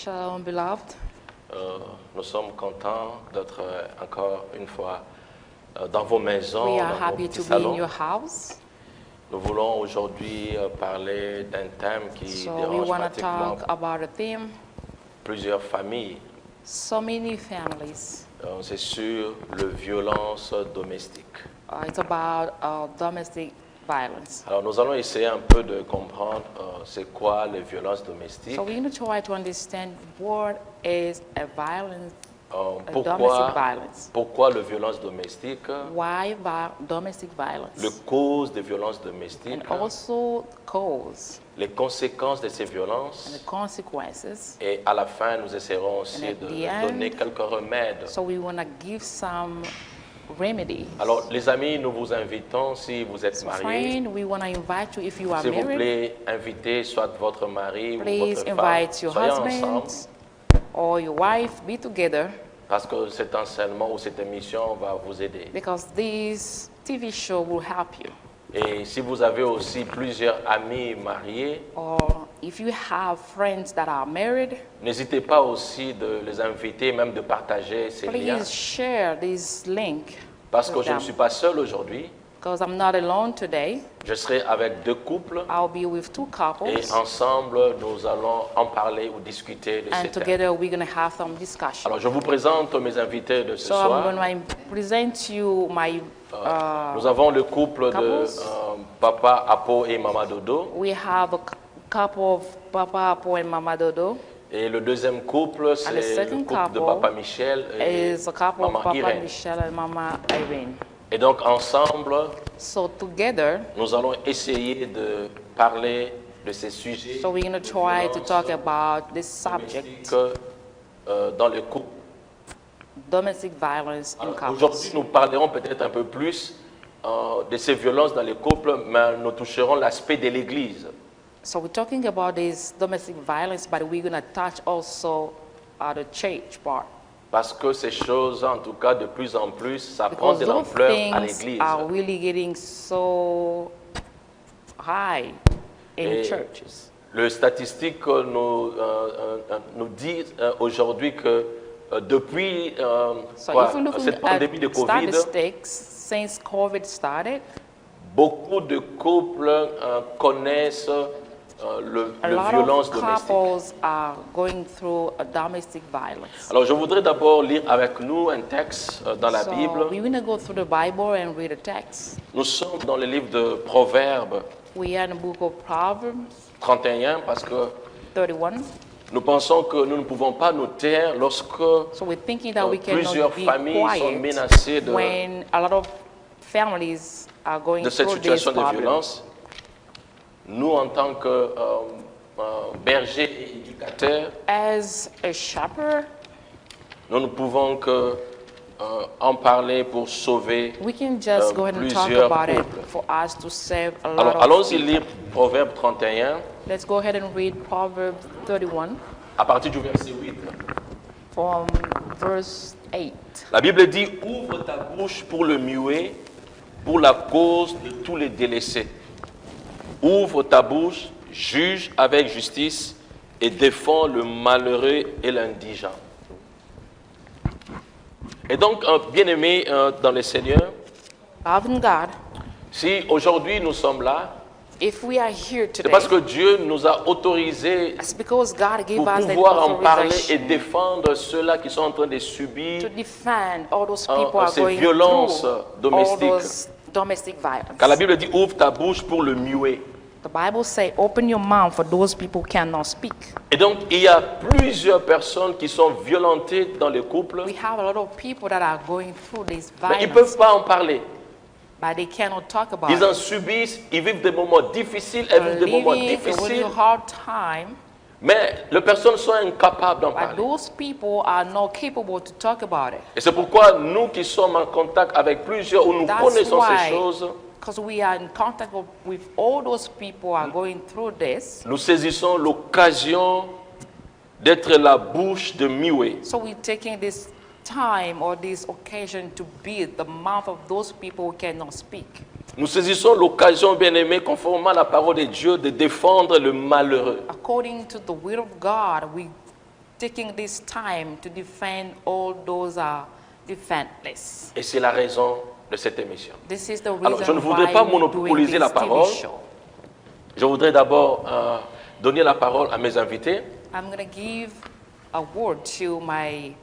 Shalom, beloved. Nous sommes contents d'être encore une fois dans vos maisons, We are dans vos happy petits to be in salons. your house. Nous voulons aujourd'hui parler d'un thème qui So we dérange want to pratiquement talk about a theme. plusieurs familles. So many families. C'est sur la violence domestique. It's about domestic violence. Alors nous allons essayer un peu de comprendre c'est quoi les violences domestiques, So we're going to try to understand what is a violence, a domestic pourquoi, violence. pourquoi la violence domestique, Why domestic violence? les causes des violences domestiques, And also cause les conséquences de ces and violences. the consequences. Et à la fin, nous essaierons aussi And at de the end, donner quelques remèdes. So we want to give some remedies. Alors, les amis, nous vous invitons, si vous êtes So mariés, friend, we want to invite you if you are s'il vous married. plaît, invitez soit votre mari ou Please votre femme. invite your Soyez husband ensemble, or your wife, be together, parce que cet enseignement ou cette émission va vous aider. because this TV show will help you. Et si vous avez aussi plusieurs amis mariés, Or if you have friends that are married, n'hésitez pas aussi de les inviter, même de partager ces liens. please share this link, Parce que with je ne them. suis pas seul aujourd'hui. Because I'm not alone today. Je serai avec deux couples I'll be with two et couples, ensemble, nous allons en parler ou discuter de ces and thèmes. together we're going to have some discussion. Alors, je vous présente mes invités de ce So I'm soir. going to present you my. Nous avons le couple de couples. Papa Apo et Mama Dodo. We have a couple of Papa Apo and Mama Dodo. Et le deuxième couple, c'est le second couple de couple Papa Michel et Is a couple of Maman Papa Irène. Michelle and Mama Irene. Et donc, ensemble, So together, nous allons essayer de parler de ces sujets so we're going to try to talk about this subject, que, dans le couple. domestic violence in Aujourd'hui, couples. nous parlerons peut-être un peu plus de ces violences dans les couples, mais nous toucherons l'aspect de l'Église. So we're talking about this domestic violence, but we're going to touch also the church part. Parce que ces choses, en tout cas, de plus en plus, ça prend Because de those l'ampleur à things l'Église. are really getting so high in Et churches. le statistique nous dit aujourd'hui que depuis So quoi, if you're looking cette pandémie de at Covid, statistics, since COVID started, beaucoup de couples connaissent a le lot violence of domestique. couples are going through a domestic violence. Alors, je voudrais d'abord lire avec nous un texte dans la So Bible. we're going to go through the Bible and read a text. Nous sommes dans le livre de Proverbes We are in the book of Proverbs 31 parce que 31. nous pensons que nous ne pouvons pas nous taire lorsque So we're thinking that we plusieurs cannot be familles sont quiet menacées when a lot of families are going de cette through this situation de problem. violence. Nous, en tant que bergers et éducateurs, As a shepherd, nous ne pouvons que en parler pour sauver. we can just go ahead and talk plusieurs about it couples. for us to save a lot Alors, of allons-y people. lire Proverbe 31 Let's go ahead and read Proverbs 31 à partir du verset 8. from verse 8. La Bible dit, ouvre ta bouche pour le muet, pour la cause de tous les délaissés. Ouvre ta bouche, juge avec justice et défends le malheureux et l'indigent. Et donc, bien-aimés dans le Seigneur, Loving God, si aujourd'hui nous sommes là, if we are here c'est today, parce que Dieu nous a autorisés it's because God gave pour us the pouvoir en parler et authorization défendre ceux-là qui sont en train de subir to defend all those people are ces going violences through all domestiques. those domestic violence. Car la Bible dit, ouvre ta bouche pour le muet. The Bible says, open your mouth for those people who cannot speak. Et donc, il y a plusieurs personnes qui sont violentées dans les couples, We have a lot of people that are going through this mais ils ne peuvent violence, pas en parler. but they cannot talk about Ils en it. subissent, ils vivent des moments difficiles, elles They're vivent des moments living a really difficiles, hard time, mais les personnes sont incapables d'en but parler. those people are not capable to talk about it. Et c'est pourquoi nous qui sommes en contact avec plusieurs, où nous That's connaissons ces why, choses, because we are in contact with all those people who are going through this, nous saisissons l'occasion d'être la bouche de muet. so we're taking this time or this occasion to be the mouth of those people who cannot speak. Nous saisissons l'occasion, bien-aimés, conformément à la parole de Dieu, de défendre le malheureux. According to the will of God, we taking this time to defend all those defenseless. Et c'est la raison de cette émission. This is the reason Alors, je ne voudrais why pas we're doing monopoliser this la TV parole. show. Je voudrais d'abord donner la parole à mes invités. I'm going to give a word to my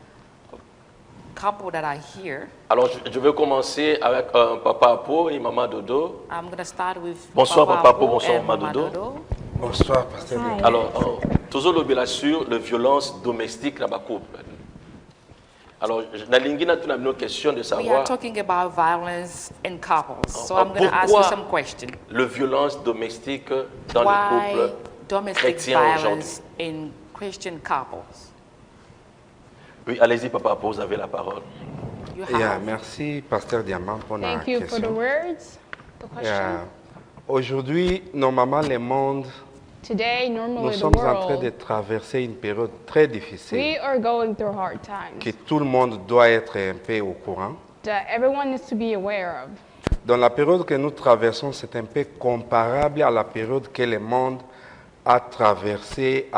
couple that are here. Alors, je vais commencer avec Papa Apo et Maman Dodo. I'm going to start with Bonsoir, Papa Apo, Apo bonsoir, and Maman Mama Dodo. Dodo. Bonsoir, pasteur. Hi. Alors, toujours le bien sûr, la violence domestique dans ma couple. Alors, nalingi na tuna une question de We are savoir talking about violence in couples. So Ah, I'm going to ask you pourquoi some questions. la violence domestique dans Why les couples domestic chrétiens violence in Christian couples? Oui, allez-y, Papa Apo, vous avez la parole. You Yeah, have. merci, pasteur Diamant, pour la Thank you for the question. words, the question. Yeah. Aujourd'hui, normalement, le monde, Today, nous normally the sommes en train de world, traverser une période très difficile, we are going through hard times que tout le monde doit être un peu au courant. that everyone needs to be aware of. Dans la période que nous traversons, c'est un peu comparable à la période que le monde a traversée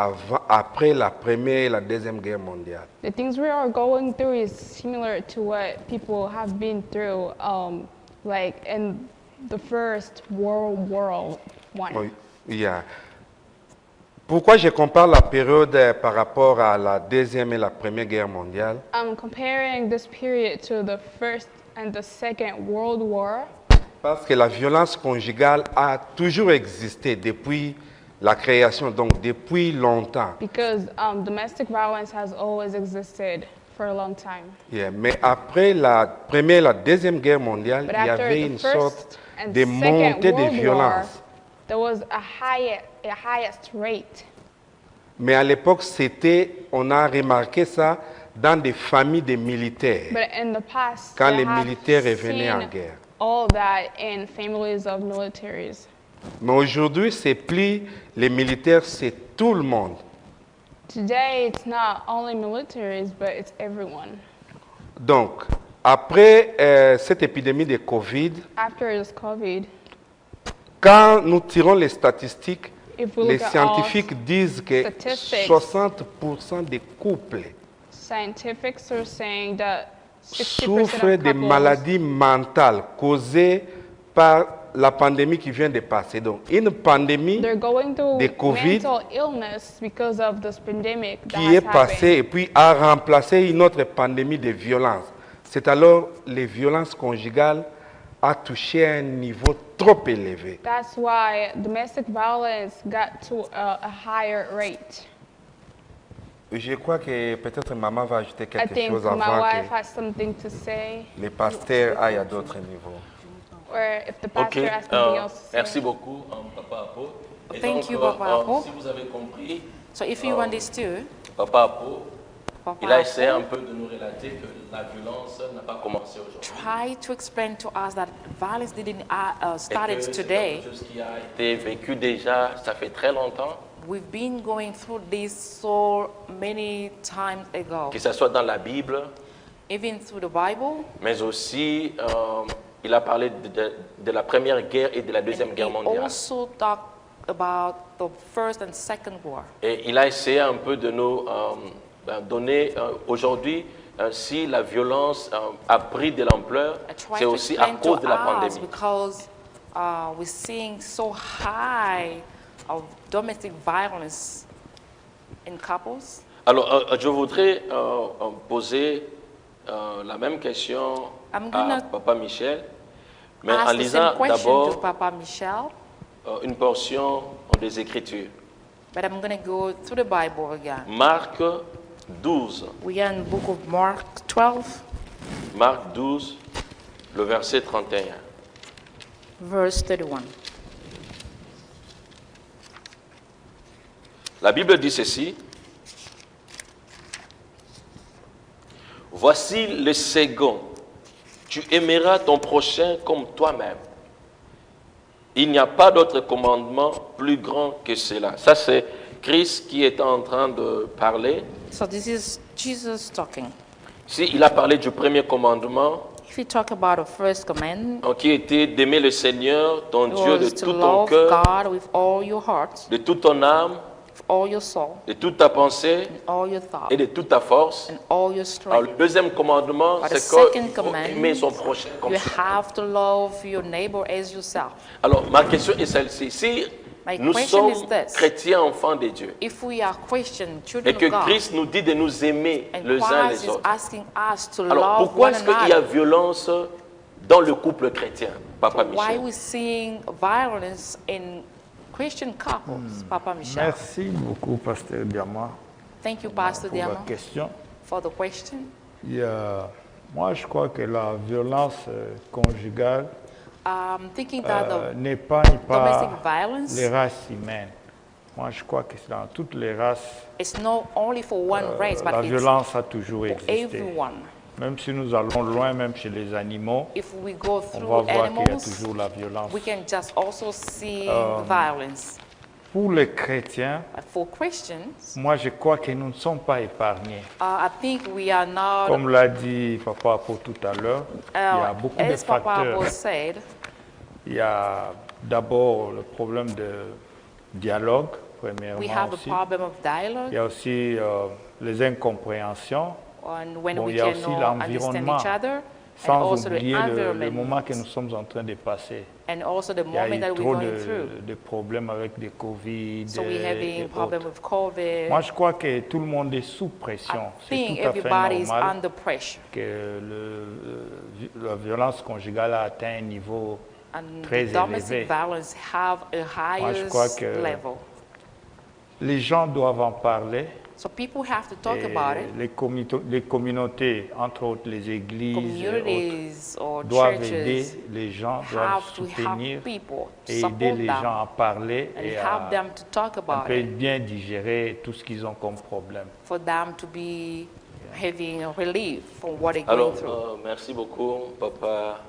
après la Première et la Deuxième Guerre mondiale. The things we are going through is similar to what people have been through, like in the First World War One. Oui, yeah. Pourquoi je compare la période par rapport à la Deuxième et la Première Guerre mondiale? I'm comparing this period to the First and the Second World War Parce que la violence conjugale a toujours existé depuis la création, donc depuis longtemps. because domestic violence has always existed for a long time. Yeah, mais après la Première et la Deuxième Guerre mondiale, But il y after avait the une First sorte and de Second montée de World War, violence. there was a highest rate. Mais à l'époque, on a remarqué ça dans des familles de militaires, But in the past, quand they les have militaires revenaient en seen guerre. all that in families of militaries. Mais aujourd'hui, c'est plus les militaires, c'est tout le monde. Today, it's not only militaries, but it's everyone. Donc, après cette épidémie de Covid, After this COVID, quand nous tirons les statistiques, if we les look at all scientifiques disent que statistics, 60% des couples scientifics are saying that 60% souffrent of de couples maladies mentales causées par la pandémie qui vient de passer. Donc, une pandémie they're going through de Covid mental illness because of this pandemic that qui est has passée happened. et puis a remplacé une autre pandémie de violence. C'est alors les violences conjugales a touché à un niveau trop élevé. That's why domestic violence got to a higher rate. Je crois que peut-être maman va ajouter I quelque think chose my avant wife que has something to say, les pasteurs aillent à d'autres niveaux. or if the Ok, pastor has something else to say. merci beaucoup, Papa Apo. Et Thank you, Papa Apo. Si vous avez compris, So if you understood, Papa Apo, Papa il a essayé Apo un peu de nous relater que la violence n'a pas commencé aujourd'hui. try to explain to us that violence didn't Et started que c'est today. quelque chose qui a été vécu déjà, ça fait très longtemps, We've been going through this so many times ago, que ce soit dans la Bible, even through the Bible. mais aussi il a parlé de la Première Guerre et de la Deuxième And Guerre he mondiale. also talked about the First and Second War. Et il a essayé un peu de nous donner aujourd'hui, si la violence a pris de l'ampleur, I tried c'est to aussi à explain to cause de la us pandémie. because we're seeing so high of domestic violence in couples. Alors, je voudrais poser la même question I'm à gonna Papa Michel, mais en Ask the lisant same question to d'abord Papa Michel, une portion des Écritures. but I'm going to go through the Bible again. Marc 12. We are in the book of Mark 12, Marc 12, le verset 31. verse 31. La Bible dit ceci. Voici le second. Tu aimeras ton prochain comme toi-même. Il n'y a pas d'autre commandement plus grand que cela. Ça, c'est Christ qui est en train de parler. So this is Jesus talking. Si il a parlé du premier commandement, If you talk about the first command, qui était d'aimer le Seigneur, ton it Dieu, de was to tout ton love cœur, God with all your heart, de toute ton âme all your soul, de toute ta pensée and all your thought, et de toute ta force. and all your Alors, strength. le deuxième commandement, But the c'est qu'il second faut command, aimer son prochain comme you soi. have to love your neighbor as yourself. Alors, ma question est celle-ci. Si My nous question sommes is this. chrétiens, enfants de Dieu, If we are Christian, et children que of God, Christ nous dit de nous aimer and les uns Christ les is autres, asking us to alors love pourquoi one est-ce qu'il y a another, violence dans le couple chrétien, Papa why Michel? we seeing violence in Christian couples, Papa Michel? Merci beaucoup, Pasteur Diamant, Thank you, Pastor pour la Diamant, question. for the question. Moi, je crois que la violence conjugale Thinking that the n'épargne domestic pas violence les races humaines. Moi, je crois que c'est dans toutes les races, is not only for one race, la but it's violence a toujours for existé. everyone. Même si nous allons loin, même chez les animaux, If we go on va through voir qu'il y a animals, toujours la violence. we can just also see violence. Pour les chrétiens, But for Christians, moi, je crois que nous ne sommes pas épargnés. I think we are not, Comme l'a dit Papa Apo tout à l'heure, il y a beaucoup de as Papa facteurs. was said, Il y a d'abord le problème de dialogue, we premièrement have the aussi. problem of Il dialogue, y a aussi les incompréhensions, and when Bon, we il y a can aussi understand l'environnement, each other, and sans also the oublier le environment, moment que nous sommes en train de passer. and also the Il y a moment eu that we're trop going through. de problèmes avec des Covid So we're et having problem autres. with COVID. Moi, je crois que tout le monde est sous I pression. C'est think tout à fait everybody is normal under pressure, que la violence conjugale a atteint un niveau and très the domestic élevé. violence have a je crois highest que level. Les gens doivent en parler. So people have to talk Et about it. les communautés, entre autres les églises, et autres, Communities or doivent aider churches les gens, doivent have to soutenir have people et aider support les them gens à parler and et help à them to talk un about peu it bien digérer tout ce qu'ils ont comme problème. for them to be having relief from what they're Alors, going through. merci beaucoup, Papa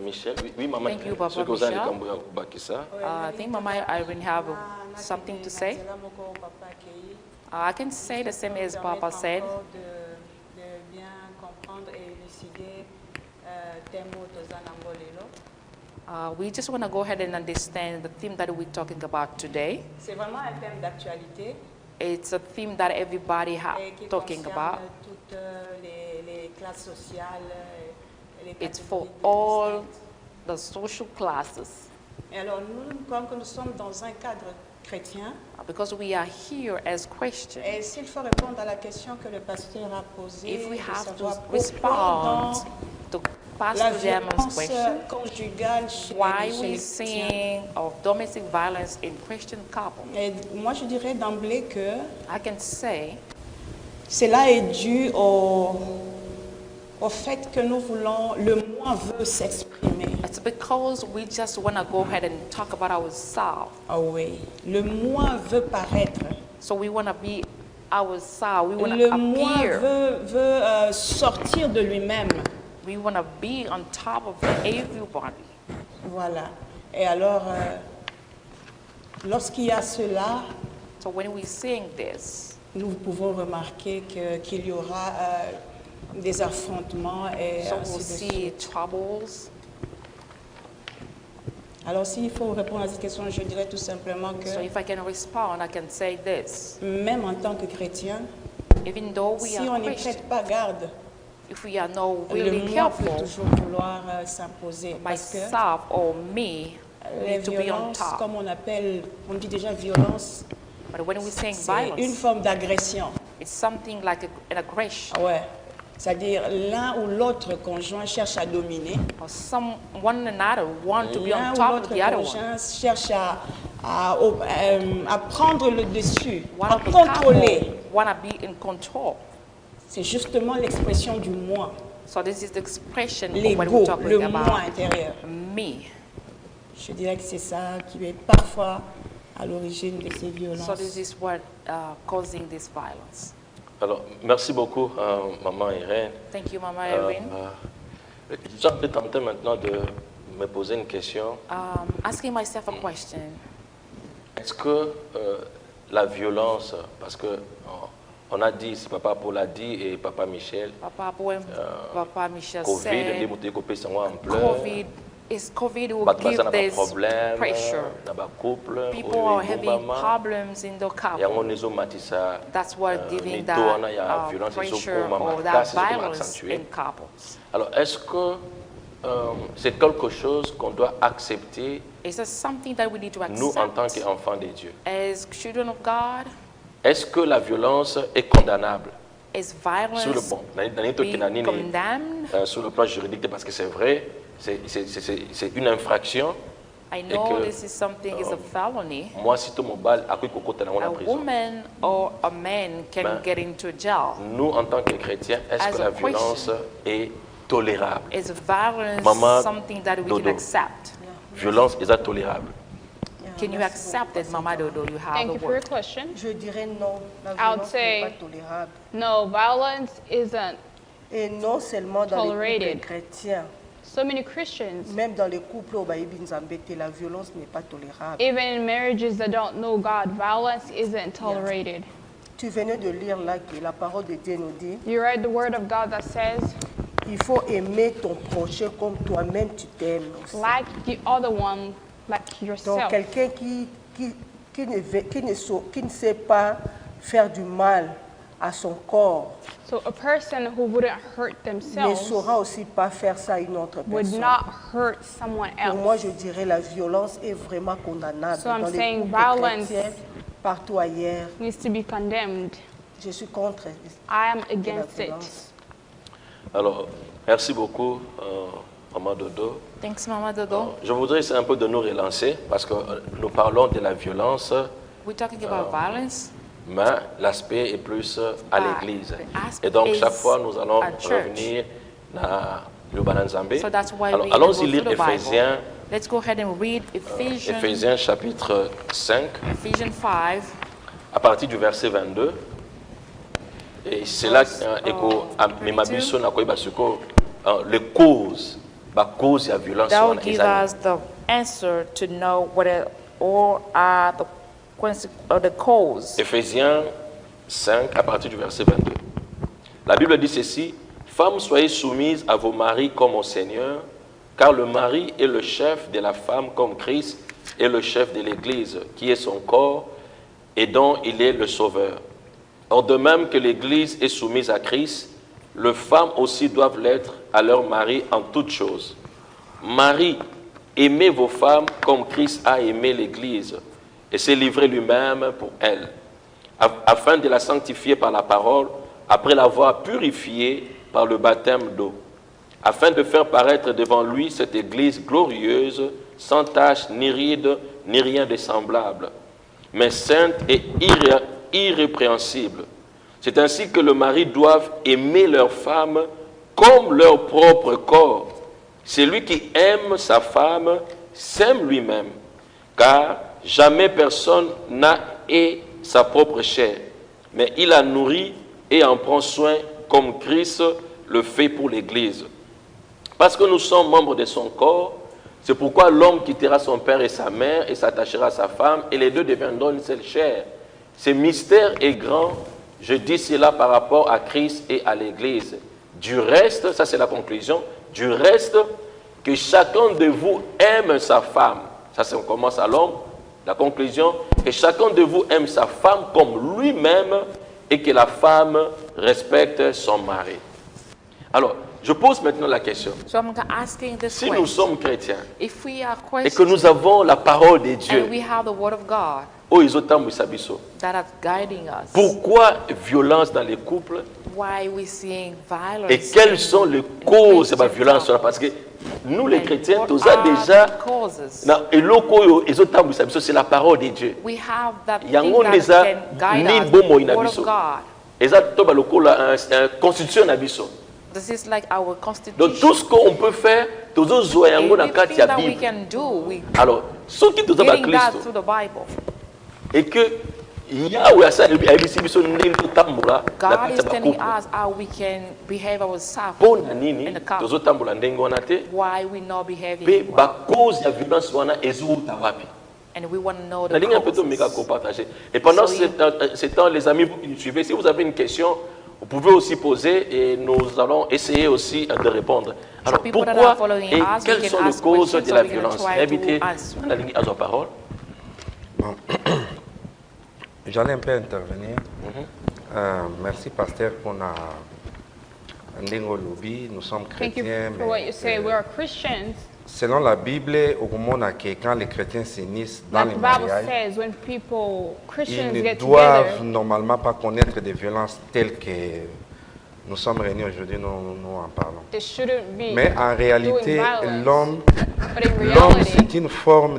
Michel. Oui, maman. Thank you, Papa Ce que vous avez Michel. Cambouya Bakissa. I think Mama Irene have something to say. I can say the same as Papa said. De bien comprendre et élucider tes mots tozanango lelo. We just want to go ahead and understand the theme that we're talking about today. C'est vraiment un thème d'actualité It's a theme that everybody et qui talking concerne about. toutes les classes sociales et les It's for catégories de all distinctes. the social classes. Et alors nous, comme que nous sommes dans un cadre chrétien, Because we are here as Christians. et s'il faut répondre à la question que le pasteur a posée, If we de have to savoir pourquoi respond dans to la Pastor Diamond's violence question, conjugale chez why chez we les chrétiens. seeing of domestic violence in Christian couples, Et moi, je dirais d'emblée que I can say cela est dû au fait que nous voulons, le moi veut s'exprimer. it's because we just want to go ahead and talk about ourselves. Ah oui, le moi veut paraître. So we want to be ourselves. We want Le to moi appear. veut sortir de lui-même. We want to be on top of everybody. Voilà. Et alors, lorsqu'il y a cela, So when we sing this, nous pouvons remarquer qu'il y aura des affrontements et so ainsi we'll de see suite. troubles. Alors, s'il faut répondre à cette question, je dirais tout simplement que So if I can respond, I can say this. même en tant que chrétien, Even though we si are on n'y Christians, prête pas garde, if we are not le really moi peut careful, toujours vouloir s'imposer. Parce que myself or me les need to be on violences, top. comme on appelle, on dit déjà violence, But when we sing c'est une violence, forme d'agression. it's something like an aggression. Ah ouais. C'est-à-dire l'un ou l'autre conjoint cherche à dominer. Or one another want to be L'un on ou top of l'autre the other one. conjoint cherche à prendre le dessus, One à of the contrôler. couple want to be in control. C'est justement l'expression du moi, So this is the expression of when l'ego, we're talking le moi about intérieur. me. Je dirais que c'est ça qui est parfois à l'origine de ces violences. So this is what causing this violence. Alors, merci beaucoup, Maman Irène. Thank you, Mama Irene. J'ai peut tenté maintenant de me poser une question. Asking myself a question. Est-ce que la violence, parce que on a dit, si Papa Paul a dit et Papa Michel, Papa Michel Covid, said, les mots de coupé sont en pleurs. COVID is COVID will bato baza give na this baproblème pressure. na bacouple People are having problems in the couple. yango nezomatisa That's what giving mito wana ya that violence pressure ezokoma or that makasi ezokoma violence accentué. in couples. Alors, est-ce que c'est quelque chose qu'on doit accepter, Is that something that we need to nous, en tant accept qu'enfants de Dieu? as children of God? Est-ce que la violence est condamnable? Is Sur le violence bon, being condemned? sur le plan juridique, parce que c'est vrai, c'est une infraction. I Et know que, this is something is a felony. Moi, si tout mon bal a pris coco dans A la prison. woman or a man can Ben, get into jail. Nous, en tant que chrétiens, est-ce As que a la violence est tolérable? Is violence Maman something that we Dodo. can accept? Violence est tolérable. Can you accept it, Mama Dodo? You have Thank the you for your word. question. Je dirais non. La I would violence say- n'est pas tolérable. No, violence isn't. Et non seulement dans les Tolerated. couples chrétiens, So many Christians, même dans les couples au Baïbi Nzambé, la violence n'est pas tolérable. even in marriages that don't know God, violence isn't tolerated. Tu venais de lire là que la parole de Dieu nous dit, You read the word of God that says, il faut aimer ton prochain comme toi-même tu t'aimes. aussi. like the other one, like Donc yourself. quelqu'un qui ne sait pas faire du mal à son corps So a person who wouldn't hurt ne themselves saura aussi pas faire ça à une autre would personne. not hurt someone Pour moi, else. je dirais la violence est vraiment condamnable So I'm dans les saying couples violence- chrétiens, partout ailleurs. Needs to be condemned. Je suis contre I am la against it. violence. Alors, merci beaucoup, Maman Dodo. Thanks, Mama Dodo. Je voudrais essayer un peu de nous relancer parce que nous parlons de la violence, We're talking about violence. mais l'aspect est plus à l'église. the aspect Et donc, is chaque fois, nous allons at church. revenir dans le Bananzambé. So that's why Alors, we allons-y go lire through the Bible. Éphésiens, Let's go ahead and read Ephesians, Éphésiens chapitre 5, Ephesians 5. à partir du verset 22. Et c'est là que Memabiso na koyeba siko les causes, la cause de la violence That will wana give ezali. us the answer to know what all are the cause. Éphésiens 5, à partir du verset 22. La Bible dit ceci: Femmes, soyez soumises à vos maris comme au Seigneur, car le mari est le chef de la femme comme Christ est le chef de l'Église, qui est son corps et dont il est le sauveur. Or, de même que l'Église est soumise à Christ, les femmes aussi doivent l'être à leur mari en toutes choses. Marie, aimez vos femmes comme Christ a aimé l'Église et s'est livré lui-même pour elle, afin de la sanctifier par la parole, après l'avoir purifiée par le baptême d'eau, afin de faire paraître devant lui cette Église glorieuse, sans tache, ni ride, ni rien de semblable, mais sainte et irrépréhensible. C'est ainsi que les maris doivent aimer leur femme comme leur propre corps. Celui qui aime sa femme s'aime lui-même, car jamais personne n'a sa propre chair, mais il la nourrit et en prend soin comme Christ le fait pour l'Église. Parce que nous sommes membres de son corps, c'est pourquoi l'homme quittera son père et sa mère et s'attachera à sa femme, et les deux deviendront une seule chair. Ce mystère est grand, je dis cela par rapport à Christ et à l'Église. Du reste, ça c'est la conclusion, du reste, que chacun de vous aime sa femme. Ça on commence à l'homme. La conclusion, que chacun de vous aime sa femme comme lui-même et que la femme respecte son mari. Alors, je pose maintenant la question. So I'm asking this Si nous question. sommes chrétiens If we are et que nous avons la parole de Dieu, and we have the word of God oh, ils ont tant biso. that are guiding us, Pourquoi violence dans les couples why we seeing violence? et quelles sont les causes de la Christian violence? couples? Parce que nous, les And chrétiens, what tous ça are déjà, the causes? c'est la parole de Dieu. We have that thing Yango that neza can guide ni us, bomo the ina word biso. of God. Et ça, toba lokola un constitution na biso. This is like our Donc constitution. tout ce qu'on peut faire, tozo zoa yango na kati Everything ya that we Bible. can do, we Alors, ce qui toza ba getting that Christo through the Bible. et que Yahweh asa ayebisi biso ndenge totambola na God kati is ya telling bakouple. us how we can behave ourselves Mpona in nini the couple. tozotambola ndenge wana te Why we not behaving mpe well. bacause ya violence wana ezouta wapi? And we want to know the nalingi un peu tomeka causes. kopartager. Et pendant So ce temps, les amis, vous qui nous suivez, si vous avez une question, vous pouvez aussi poser et nous allons essayer aussi de répondre. Alors, people that pourquoi are following et us, we quelles can sont les ask causes questions, de so la we're gonna violence? try to Invité answer. la ligne à sa parole. Bon. J'allais un peu intervenir. Merci, pasteur, pour la Ndingo Lobby. Nous sommes Thank you chrétiens. for what you say. We are Christians. Selon la Bible, au moment où quand les chrétiens s'unissent dans Like les the Bible mariages, says, when people, Christians ils ne get doivent together, normalement pas connaître des violences telles que nous sommes réunis aujourd'hui, nous en parlons. they shouldn't be Mais en doing réalité, violence. l'homme, But in l'homme reality, c'est une forme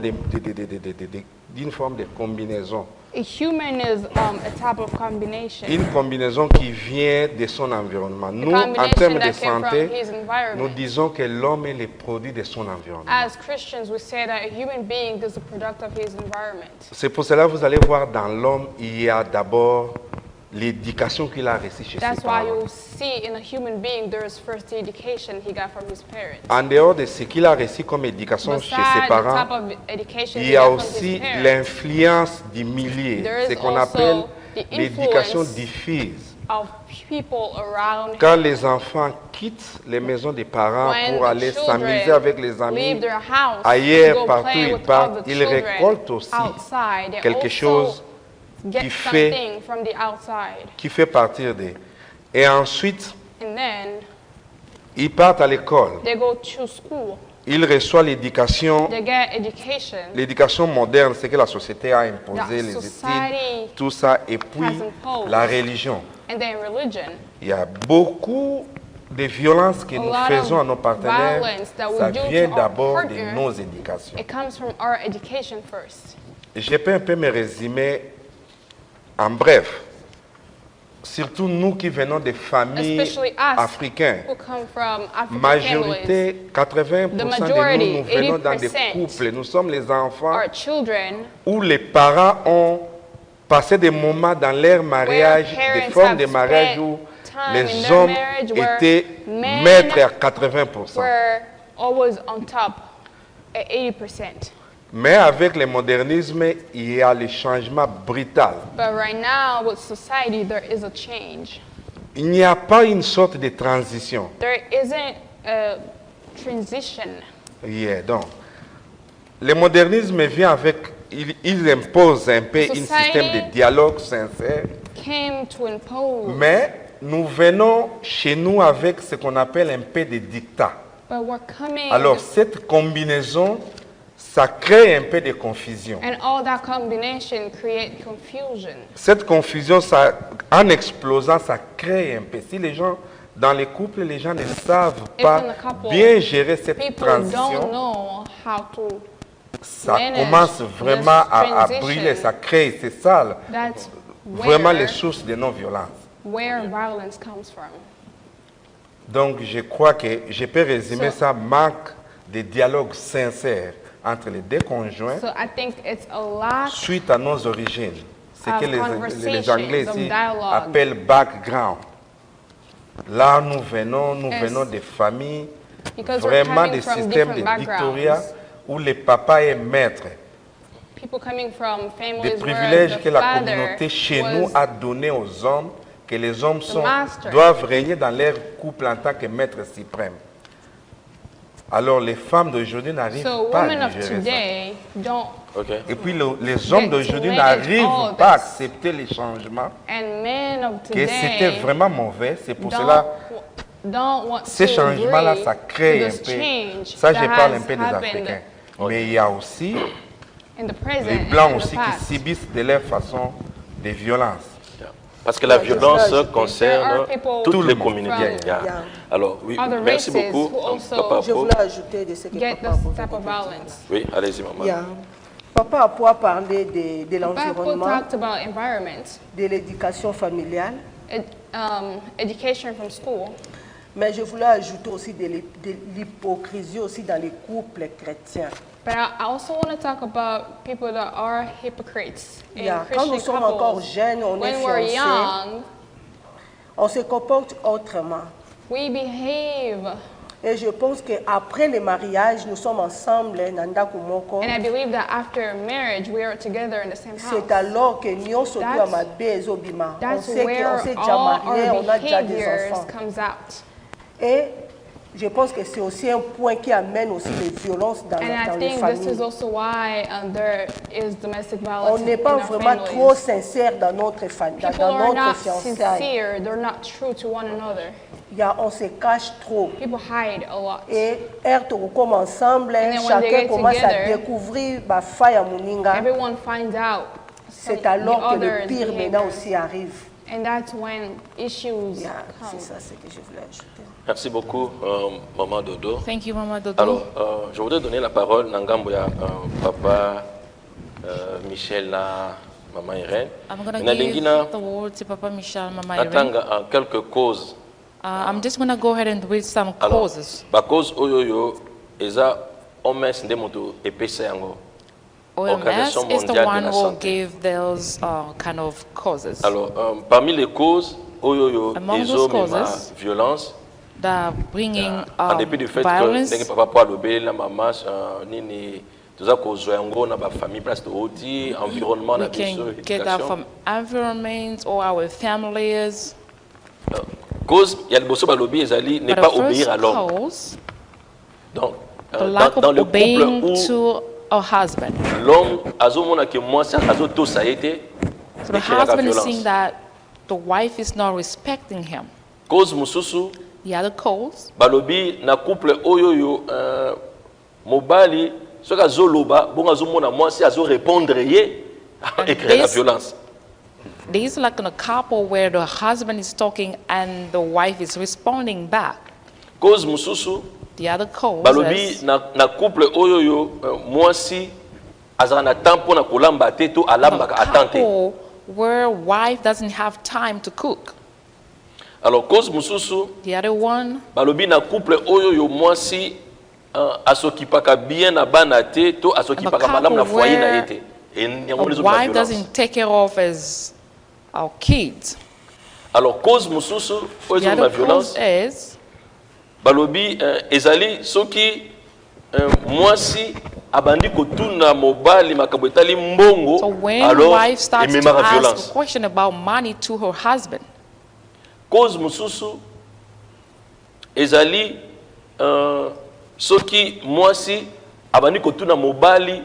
d'une forme de combinaison. a human is a type of combination. Une combinaison qui vient de son environnement. Nous, en combination termes de that came santé, from his environment. nous disons que l'homme est le produit de son environnement. As Christians, we say that a human being is a product of his environment. C'est pour cela que vous allez voir dans l'homme, il y a d'abord l'éducation qu'il a reçue chez ses That's why parents. you'll see in a human being there is first the education he got from his parents. En dehors de ce qu'il a reçu comme éducation chez ses Besides the parents, type of education il he y a got from his aussi parents, l'influence du milieu, There is ce qu'on also appelle the l'éducation influence diffuse. of people around Quand him. les enfants quittent les maisons des parents When pour the aller children s'amuser avec les amis, leave their house ailleurs, to go partout play ils with partent, all the ils children récoltent aussi outside, they quelque also chose get qui fait- something from the outside. qui fait partir d'eux. Et ensuite, And then ils partent à l'école. they go to school. Ils reçoivent l'éducation. They get education. L'éducation moderne, c'est que la société a imposé, That les society études, tout ça, et puis has imposed. la religion. And then religion. Il y a beaucoup de violences que A nous lot faisons of à nos partenaires. violence that we Ça do vient to our d'abord de partner. nos éducations. It comes from our education first. Je peux un peu me résumer en bref. Surtout nous qui venons de familles Especially us africaines. who come from African Majorité, families. 80% The de majority, nous venons dans des 80%, couples. Nous sommes les enfants Our children où les parents ont passé des moments dans leur mariage, parents des formes have de mariage spent où time in les their hommes marriage where étaient men maîtres à 80%. were always on top at 80%. Mais avec le modernisme, il y a le changement brutal. But right now, with society, there is a change. Il n'y a pas une sorte de transition. There isn't a transition. Yeah, donc, le modernisme vient avec, il impose un peu un système de dialogue sincère, Came to impose, mais nous venons chez nous avec ce qu'on appelle un peu de dictat. but we're coming, Alors, cette combinaison, ça crée un peu de confusion. and all that combination create confusion. Cette confusion, ça, en explosant, ça crée un peu. Si les gens, dans les couples, les gens ne savent If pas in a couple, bien gérer cette People don't transition, know how to ça manage commence vraiment this à transition. brûler, ça crée, c'est ça, That's vraiment les where, sources de non-violence. where violence comes from. Donc, je crois que je peux résumer So- ça, manque de dialogue sincère entre les deux conjoints So I think it's a lack suite à nos origines. Ce of que les conversations, Anglais of ici dialogue. appellent background. Là, nous venons Yes. des familles, because we're vraiment coming des from systèmes different de dictatoriat backgrounds. où le papa est maître. People coming from Des families where privilèges the que la father communauté chez nous was a donnés aux hommes, que les hommes master. doivent régner dans leur couple en tant que maître suprême. Alors les femmes d'aujourd'hui n'arrivent So pas women à of gérer ça. today don't, Ok. Et puis les hommes Get to d'aujourd'hui manage n'arrivent all pas à this. accepter les changements, and men of que c'était today vraiment mauvais. C'est pour don't, cela don't want ces to changements-là, agree ça crée to un this peu. change Ça, that je parle un has peu des happened Africains. Mais il y a aussi in the present les and Blancs in aussi the qui past. subissent de leur façon des violences. Parce que la violence There concerne are people toutes les from- communautés. Yeah, yeah. Alors, oui, Other merci races beaucoup. who also Papa Je Paul. voulais ajouter de ce que Get papa a this posé type comme of question. violence. Oui, allez-y, maman. Yeah. Papa a pouvoir parler de Papa l'environnement, talked about environment, de l'éducation familiale, education from school, mais je voulais ajouter aussi de l'hypocrisie aussi dans les couples chrétiens. but I also want to talk about people that are hypocrites in Yeah. Quand nous Christian sommes encore couples. jeunes, on est When we're fiancés, young, on se comporte autrement. we behave Et je pense qu'après le mariage, nous sommes ensemble, Nanda Kumoko. And I believe that after marriage, we are together in the same house. C'est alors que nous sommes à ma base au Bima. On That's sait qu'on where s'est déjà all marié, our on a déjà des behaviors enfants. comes out. Et je pense que c'est aussi un point qui amène aussi les violences dans, And I dans les think this is familles. also why there is domestic On violence n'est in pas our vraiment families. trop sincère dans notre famille, People dans are notre not fiançailles. sincere. They're not true to one another. On se cache trop. People hide a lot. Et comme ensemble, And then when they chacun get commence à together, découvrir ma faille à Moninga. Everyone finds out. C'est alors que le other's pire behavior. maintenant aussi arrive. And that's when issues C'est come. ça ce que je voulais ajouter. Merci beaucoup, Maman Dodo. Thank you, Mama Dodo. Alors, je voudrais donner la parole à Ngamboya, Papa Michel, Maman Irène. I'm going to Nalingi give na the word to Papa Michel, Mama Irene. atanga quelques causes. I'm just going to go ahead and read some Alors, causes. ba cause oyo eza OMS nde moto epesa yango. OMS Organisation is the mondiale de one la who santé. gave those kind of causes. Alors, parmi les causes oyo Among those ezomema causes, violence, that bringing en dépit du fait que violence, ndenge papa po alobi na mama nini toza kozwa yango na bafamille place tooti environnement na we biso can get that éducation. from environment or our families. Cause ya liboso balobi ezali ne But pas the first obéir à l'homme. cause, Donc, the lack dans of le couple obeying où to a husband. l'homme azomona ke mwasi azotosa ye te, So the ekelaka husband is violence. seeing that the wife is not respecting him. Cause mosusu The other cause, balobi na couple oyo mobali soki azoloba bongo azomona mwasi azorépondre ye ekreyaka this- violence. there is like in a couple where the husband is talking and the wife is responding back. Cause mosusu The other cause balobi is na couple oyo mwasi azala na temps mpo na kolamba te to a alambaka atan te. couple where wife doesn't have time to cook. Alors cause mosusu The other one, balobi na couple oyo mwasi asokipaka bien na bana te to asokipaka couple malamu na foyer na ye where te. Et a yango nde ezomema wife violence. doesn't take care of his our kids. Alors cause mosusu oyo The ezomema other violence cause is balobi ezali soki mwasi abandi kotuna mobali makambo etali so mbongo when alors wife starts to ememaka ask a violence. question about money to her husband. Cause mosusu ezali soki mwasi abandi kotuna mobali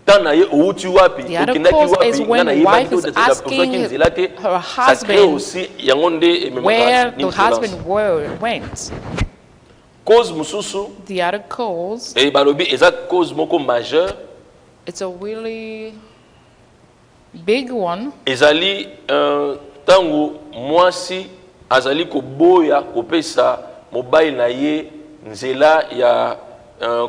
temps na ye outi wapi The other okendaki cause is wapi when nga nayebaki wife te is ozalaki asking nzela te her ça crée husband aussi yango nde where ememaka the nini violence. husband went. Cause mosusu The other cause, e balobi eza cause moko majeure it's a really big one. ezali ntango mwasi azali koboya kopesa mobali na ye nzela ya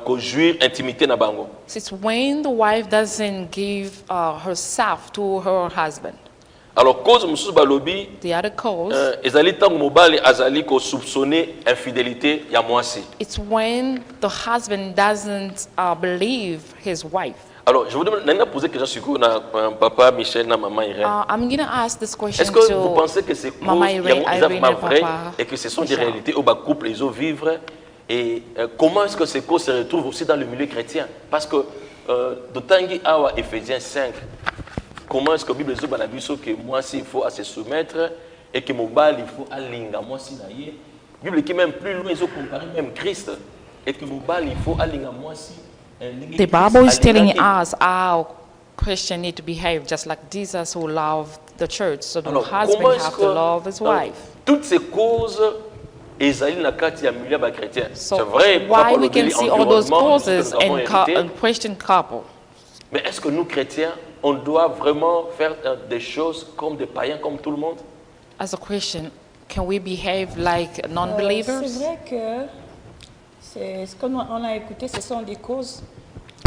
kojuire intimité na bango. It's when the wife doesn't give herself to her husband. Alors cause mosusu balobi The other cause, ezali ntango mobali azali kosoupçonner infidélité ya mwasi. it's when the husband doesn't believe his wife. Alors je vous demande nanga poser question sikoyo na papa Michel na maman Irène. I'm going to ask this question Est-ce que vous to pensez que ces causes Mama Irene, yango eza vraiment Irene, vrai Papa et que ce sont des Michel. réalités où ba couple ils ont vivre et comment est-ce que ces causes se retrouvent aussi dans le milieu chrétien parce que de tangi awa Éphésiens 5 comment est-ce que la Bible dit que moi il faut à se soumettre et que mobali il faut alinga moi si na ye Bible qui même plus loin ils ont comparé même Christ et que mobali il faut alinga moi si The Bible is telling us how Christians need to behave just like Jesus who loved the church. So the Alors, husband comment est-ce have que to love his wife. toutes ces causes ezali na kati ya milieu ba chrétien So c'est vrai why papa we can lobeli see all those environnement, causes ce que nous avons in hérité. Christian couple. Mais est-ce que nous chrétiens on doit vraiment faire des choses comme des païens comme tout le monde? As a Christian, can we behave like C'est non-believers? vrai que ce qu'on a écouté, ce sont des causes.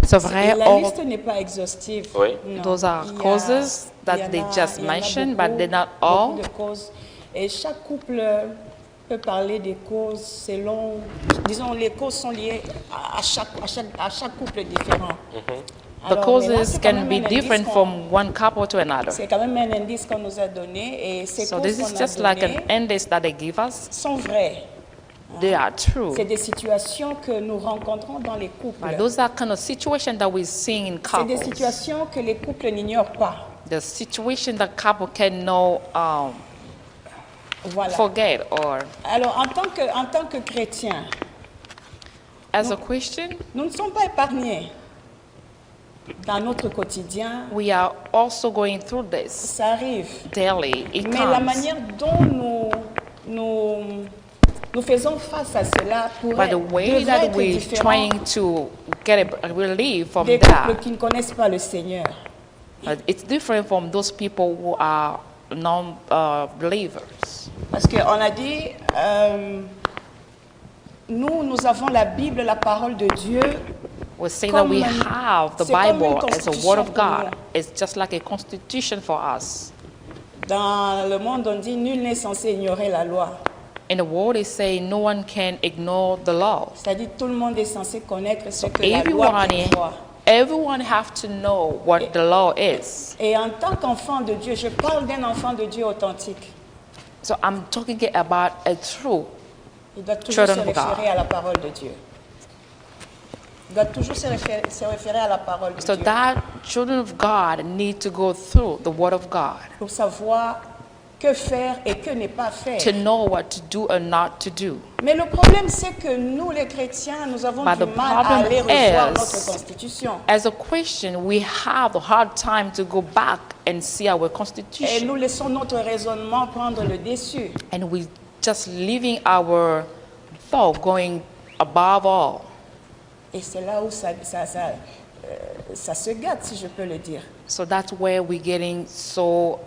C'est vrai, La all liste n'est pas exhaustive. Oui. Non. those are Il y a- causes il y that en they a- just il y en a mentioned, beaucoup, but they're not all. beaucoup de causes. Et chaque couple peut parler des causes selon, disons, les causes sont liées à chaque couple différent. The Alors, mais là, causes c'est quand can même be un indice different qu'on- from one couple to another. C'est quand même un indice qu'on nous a donné et ces So causes this is qu'on a just like an données index that they give us. sont vraies. They are true. C'est des situations que nous rencontrons dans les couples. But those are kind of situations that we see in C'est des couples. situations que les couples n'ignorent pas. The situation that couple can know, Voilà. forget, or Alors, en tant que chrétiens, as a Christian, nous ne sommes pas épargnés dans notre quotidien. we are also going through this Ça arrive. daily. It Mais la comes. manière dont nous faisons face à cela By pourrait the way devrait that être we're différent trying to get a relief from des couples that, qui ne connaissent pas le Seigneur. it's different from those people who are non-believers. Parce qu'on a dit, nous avons la Bible, la parole de Dieu. We say that we Comme- have the c'est comme une Bible as a constitution word of pour God. nous. It's just like a constitution for us. Dans le monde, on dit, nul n'est censé ignorer la loi. In the world, they say no one can ignore the law. C'est-à-dire tout le monde est censé connaître ce que la loi Everyone, prévoit. everyone have to know what the law is. Et en tant qu'enfant de Dieu, je parle d'un enfant de Dieu authentique. So I'm talking about a true. Il doit toujours se Children of God. référer à la parole de Dieu. Il doit toujours se référer à la parole de So Dieu that children of God need to go through the Word of God pour savoir que faire et que ne pas faire. to know what to do or not to do. Mais le problème, c'est que nous, les chrétiens, nous avons But du the mal à problem aller revoir is- notre constitution. As a Christian, we have a hard time to go back and see our Et constitution, nous laissons notre raisonnement prendre le dessus. and we just leaving our thought going above all. Et c'est là où ça se gâte, si je peux le dire. So that's where we're getting so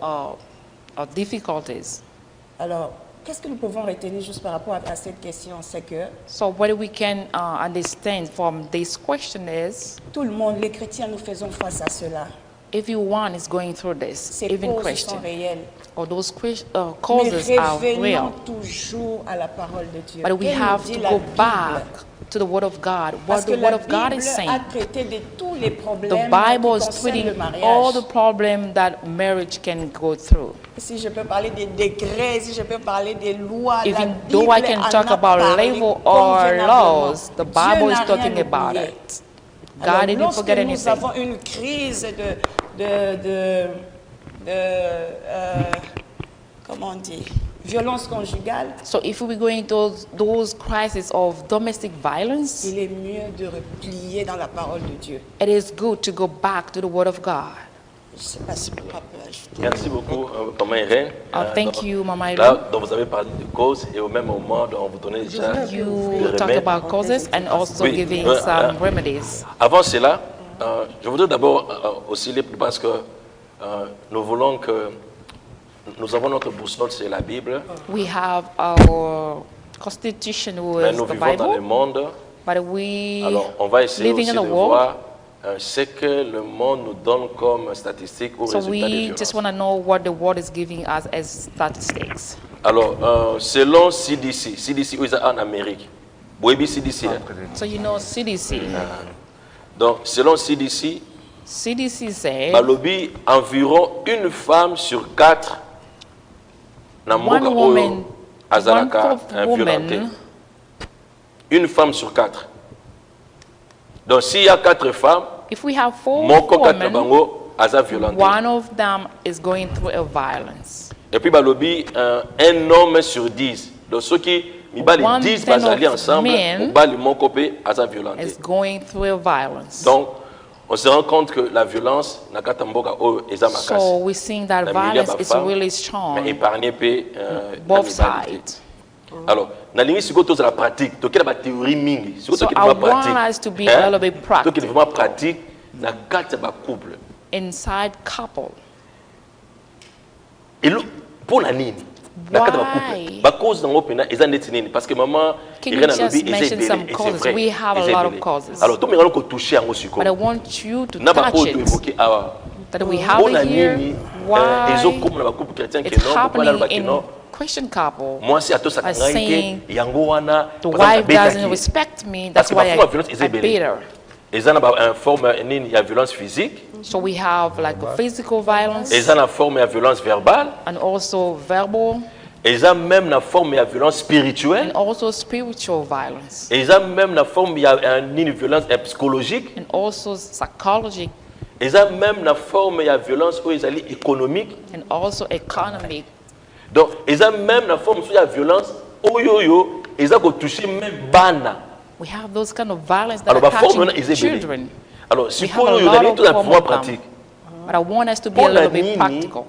difficulties. Alors, qu'est-ce que nous pouvons retenir juste par rapport à cette question? C'est que So what we can understand from this question is, tout le monde, les chrétiens, nous faisons face à cela. everyone is going through this, Ces even causes sont Christian. réelles. Or those Mais causes are revenons real. toujours à la parole de Dieu. But we Que nous have dit to la go Bible? back to the Word of God, what Parce the que Word la of God Bible is a saying. traité de tous les The problèmes Bible qui is concernent treating le mariage. all the problems that marriage can go through. Si je peux parler des décrets, si je peux parler des lois, la Even Bible though I can en talk a about parlé level or convenablement. laws, the Dieu Bible n'a is talking rien about oublié. it. Alors, God didn't lorsque forget nous anything. avons une crise comment on dit, violence conjugale, So if we're going those crises of domestic violence, il est mieux de replier dans la parole de Dieu. it is good to go back to the Word of God. Je ne sais pas si papa peut ajouter. Merci beaucoup, Maman Irène. Thank Donc, you, Mama Là, Irene. donc vous avez parlé de causes et au même moment, donc, on vous donnait déjà You des talk remèdes. about causes and also Oui, giving ouais, some remedies. Avant cela, je voudrais d'abord aussi lire parce que nous voulons que nous avons notre boussole, c'est la Bible, We have our constitution mais with nous the vivons dans le Bible, monde. but we Alors, on va essayer living aussi in de the world. voir ce que le monde nous donne comme statistique ou So résultat des we violences. just want to know what the world is giving us as statistics. Alors, selon CDC, où ils sont en Amérique, oui, CDC. hein. So you know CDC. Donc, selon CDC, CDC says Balobi, environ une femme sur 4 na one mboka oyo woman, azalaka one-fourth violenté. woman, Une femme sur 4. Donc, s'il y a 4 femmes, if we have 4 moko 4 na women, bango aza violenté. one of them is going through a violence. Et puis Balobi, un homme sur 10. Donc, ceux qui mibali One 10 ten bazali of ensemble, men mobali moko pe aza violenté. Is going through a violence. Donc, on se rend compte que la violence na kata mboka oyo eza makasi. So we're seeing that Na milieu ya violence is bafemme, really mais strong, épargné pe both na mibali te. sides. Alors, nalingi sikoyo tozala pratique, tokela ba théorie mingi. Sikoyo So tokeli I vraiment want pratique. us to be a little bit Tokeli practical vraiment pratique na kati ya ba couple. inside couple. Elo pona nini? Na kati ya ba Why? couple. Ba cause nango pena eza neti nini parce que maman Can you Irène just alobi eza mention ebele, some et c'est causes? vrai, We have a eza lot of ebele. causes. Alors, tomengana ko toucher yango But I sikoyo. want you to Na ba touch oyo it. toévoqué awa. That we have Pona it here. nini Why ezokoma na ba couple chrétien it's ke non, happening kopala ba in non. Christian couple. Mwasi atosaka As ngai saying, ke yango wana The parce que wife doesn't abetaki. respect me. Parce That's que why parfois, la violence est I ébélée. beat her. Eza na ba forme nini ya violence physique, So we have like physical violence eza na forme ya violence verbale, and also verbal. Et ils ont même la forme de violence spirituelle. and also spiritual violence, Et ils ont même la forme de violence psychologique. and also psychology, Ils ont même la forme de violence économique. and also economic. Donc, ils ont même la forme de violence. Ils ont touché même bana. We have those kind of violence that Alors, are la forme touching is children. Alors, si We vous have a avez lot of toute la form foi of them. pratique, But I want us to be a pour la little bit nini, practical.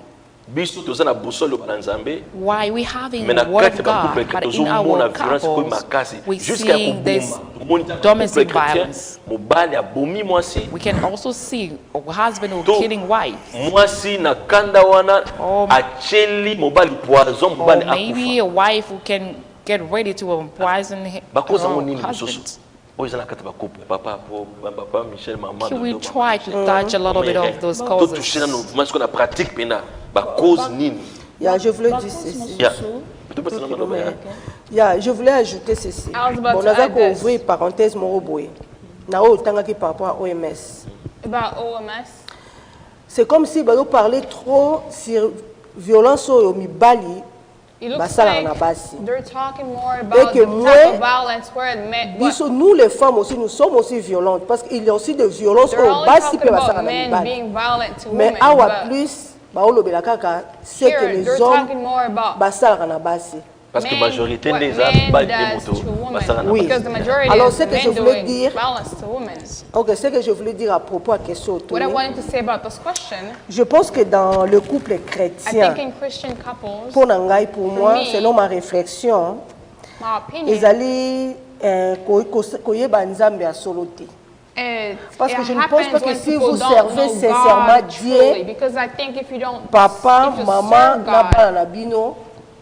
biso toza na boussole ba nzambe, Why we having mais na the word kati of ba couple God, que but in tozomona our violence ko couples, makasi we jusqu'à seeing this kuboma. domestic violence. Mobali abomi mwasi, We can also see a husband who To- killing wife, mwasi na kanda wana Oh. acheli mobali poison, or mobali maybe akufa. a wife who can get ready to poison her Bakoza ngo nini husband. mosusu? Oyo eza na kati ba couple, papa Michel, maman Should we Dodo, try to touch a little bit of those to causes? toucher na vraiment ce qu'on a pratique pena ba cause nini? Yeah, je voulais dire ceci. Yeah. Tu peux passer dans le Yeah, je voulais ajouter ceci. I was about Bon, to on a add this. ouvrir parenthèse moro boye. Na o tangaki par rapport à OMS. About OMS. C'est comme si on parlait trop sur violence au mibali. It looks Basala like na basi. they're talking more Et about que the moi, type of violence where men, Biso, nous les femmes aussi, nous sommes aussi violentes parce qu'il y a aussi de violences they're au only basi talking pe basala about na men mibali. being violent to Mais women. awa But plus baolobela kaka c'est que here, les they're hommes talking more about basala na basi. Parce que men, majorité what des men hommes battent des does motos. to women. Basala na Oui. Because the majority Alors, of ce que je men voulais doing dire- violence to women. Ok, ce que je voulais dire à propos à question What I autour, wanted to say about this question, je pense que dans le couple I chrétien, think in Christian couples, pour Nangai, pour moi, me, selon ma réflexion, my opinion, ezali koyeba nzambe ya solo te. Parce que it je ne pense pas happens que when si people vous don't servez know sincèrement God Dieu, truly, because I think if you don't, Papa, if you maman, serve na God, bana na bino,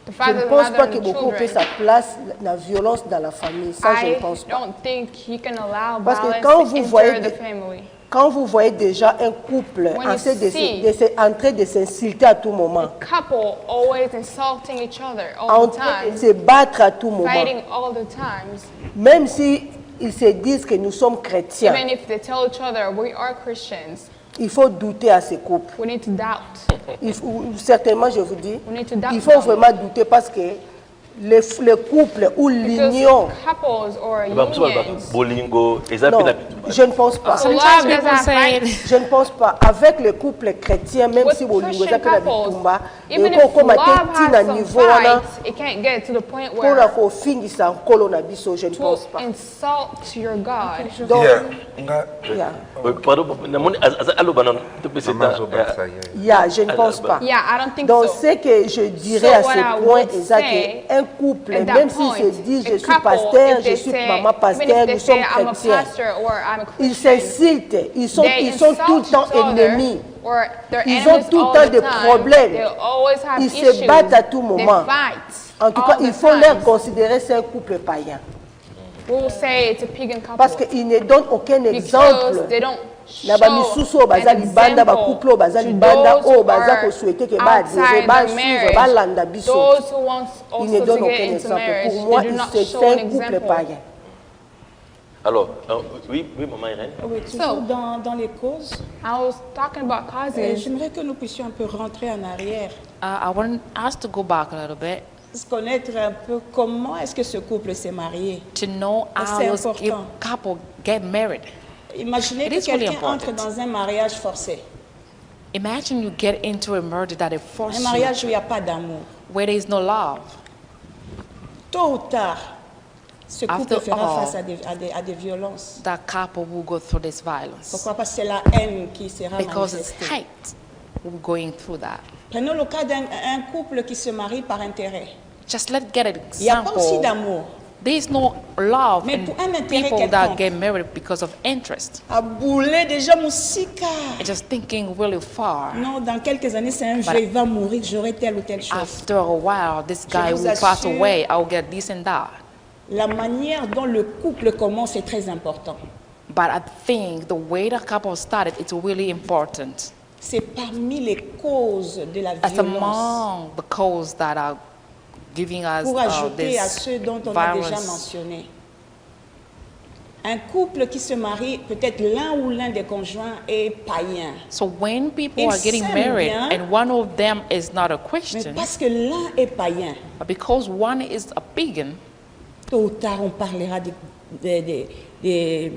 the je father, ne the pense mother, pas and que the beaucoup peut children, sa place la violence dans la famille. Ça, je ne I pense pas. don't think you can allow Parce que violence quand to vous enter voyez the des- family. Quand vous voyez déjà un couple When you see- en train de s'insulter à tout moment, Couple always insulting each other all en the train de time, se battre à tout moment, fighting all the times, même si ils se disent que nous sommes chrétiens, even if they tell each other we are Christians, il faut douter à ces couples. we need to doubt. Certainement, je vous dis, We need to doubt il faut them. vraiment douter parce que les couples ou l'union, Because couples or bamusu baloba unions, bolingo eza non, pe na bitumba. je ne pense pas. so love Sometimes people doesn't say fight. Je ne pense pas. Avec les couples chrétiens, même With si bolingo Christian eza pe na couples, bitumba, even et if koma love te tina has some niveau wana fights, it can't get to the point mpona where kofingisa nkolo na biso, je ne to pense pas. insult your God. Donc, Yeah, nga- yeah. Pardon, namoni aloba nano to pesa Maman Zobasa, Yeah, je ne pense pas. Yeah, I don't think Donc, so. ce que je dirais So à what I ce point, would c'est ça say qu'un couple, At that même s'ils point, se disent je a suis couple, pasteur, if they je suis say- maman even pasteur, if they nous say sommes I'm a chrétiens, pastor or I'm a ils Christian, s'insultent, ils sont they tout le insult temps each other, ennemis. or they're Ils ont enemies tout le all temps the des time. problèmes. They always have Ils se issues. battent à tout They moment. fight En tout all cas, the il faut leur time. considérer c'est un couple païen. We will say it's a pagan couple Parce qu'ils ne donnent aucun because exemple. they don't Na show bamisusu oyo baza an libanda, example bakouple oyo baza to libanda, those oyo who baza are kosuete ke outside baadhérer, the basuivre, balanda marriage, biso. those who want Ils ne also donnent to aucun get into exemple. marriage, Pour moi, they do not c'est show un an couple example. païen. Alors, oui, maman Irène. Oui, toujours dans les causes. I was talking about causes. J'aimerais que nous puissions un peu rentrer en arrière, I want us to go back a little bit connaître un peu comment est-ce que ce couple s'est marié. to know how C'est those important. couple get married. Imaginez It que is really quelqu'un entre important. dans un mariage forcé, Imagine you get into a murder that is un forced mariage où il n'y a pas d'amour. where there is no love. Tôt ou tard, ce couple After fera all, face à des violences. That couple will go through this violence Pourquoi? Parce que c'est la haine qui sera because it's manifestée. hate going through that. Prenons le cas d'un couple qui se marie par intérêt. Just let's get an Il n'y a pas aussi example. d'amour. There is no love Mais in pour un intérêt people that quelconque. get married because of interest. À bouler déjà Moussika. And just thinking really far. Non, dans quelques années, c'est un jeu, il va mourir, j'aurai telle ou telle chose. After a while, this guy vous will pass assure- away. I'll get this and that. La manière dont le couple commence est très important. But I think the way the couple started, it's really important. C'est parmi les causes de la It's violence. among the causes that are giving us Pour ajouter à this ceux dont on a déjà violence. mentionné. Un couple qui se marie, peut-être l'un ou l'un des conjoints est païen. So when people Ils are getting s'aiment married bien. and one of them is not a Mais Christian, parce que l'un est païen, but because one is a pagan, tôt ou tard, on parlera des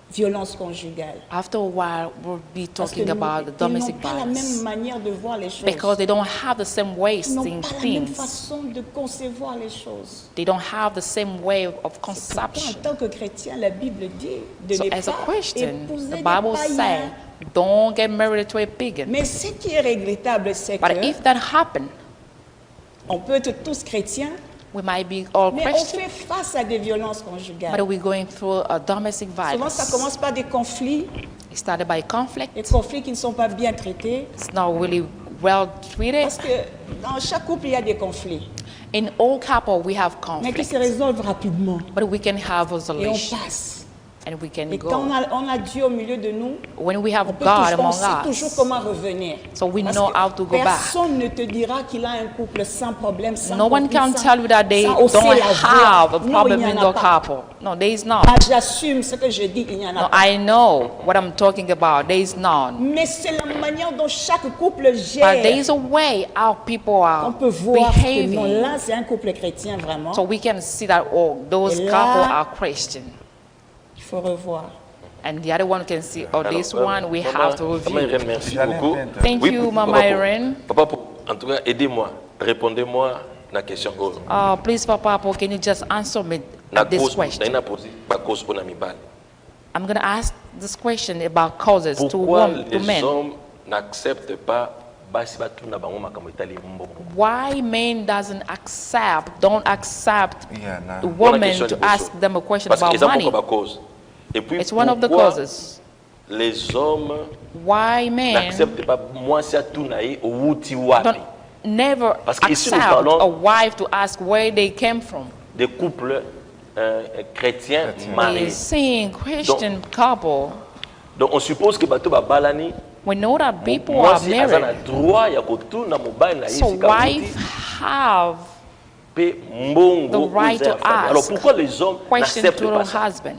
violences conjugales. after a while we'll be Parce que talking about the ils n'ont domestic pas la même violence manière de voir les choses. because they don't have the same way Ils n'ont seeing pas la même things. façon de concevoir les choses. They don't have the same way of Pourquoi, en conception. tant que chrétien, la Bible dit de So ne as a pas Christian, épouser the des Bible païens. says, don't get married to a pagan. Mais ce qui est regrettable, c'est But if that happens, qu'on peut être tous chrétiens, we might be all mais on Christians, fait face à des violences conjugales. but we're going through a domestic Souvent, ça violence. commence par des conflits, It started by conflict. des conflits qui ne sont pas bien traités. It's not really well treated. Parce que dans chaque couple, il y a des conflits, In all couple, we have mais qui conflict, se résolvent rapidement. but we can have Et on resolution passe. and we can Et quand go. on a Dieu au milieu de nous, When we have on, peut God toujours, on among sait toujours us, comment revenir. so we Parce know que how to go back. personne ne te dira qu'il a un couple sans problème, sans No one conflit, can sans- tell you that they sans hausser don't la voix. have a Non, problem il n'y in en the a pas. couple. No, there is none. Ah, j'assume ce que je dis, il n'y en a No, pas. I know what I'm talking about. There is none. Mais c'est la manière dont chaque couple But there gère. is a way how people are On peut voir que non, behaving. là c'est un couple chrétien vraiment. So we can see that, oh, those Et là- couple are Christian. Il faut revoir. And the other one can see, oh, Alors, this one we have to Maman review. Irène, merci J'allais beaucoup. un peu Thank you, Mama papa, Irene. Papa, en tout cas, aidez-moi. Répondez-moi la question. Please, Papa, can you just answer me La this cause, question? na posé, la cause on a mis balle. I'm going to ask this question about causes to, Pourquoi to les men. hommes n'acceptent pas basi batuna bango makambo etali mbongo? Why men don't accept Yeah, nah. the Voilà women question to liboso. ask them a question Parce que about eza money? moko ba cause. Et puis It's one of the pourquoi causes. les hommes Why men n'acceptent pas mwasi atuna ye outi wapi? don't never Parce que ici, nous accept parlons- a wife to ask where they came from. Des couples chrétiens mariés. Is seeing Christian couple, Donc on suppose que bato ba balani we know that people are mwasi aza na married, droit ya kotuna mobali na ye so sika wife outi have pe mbongo the right oza ya to famille. Alors ask pourquoi les hommes question n'acceptent to pas the ça? husband.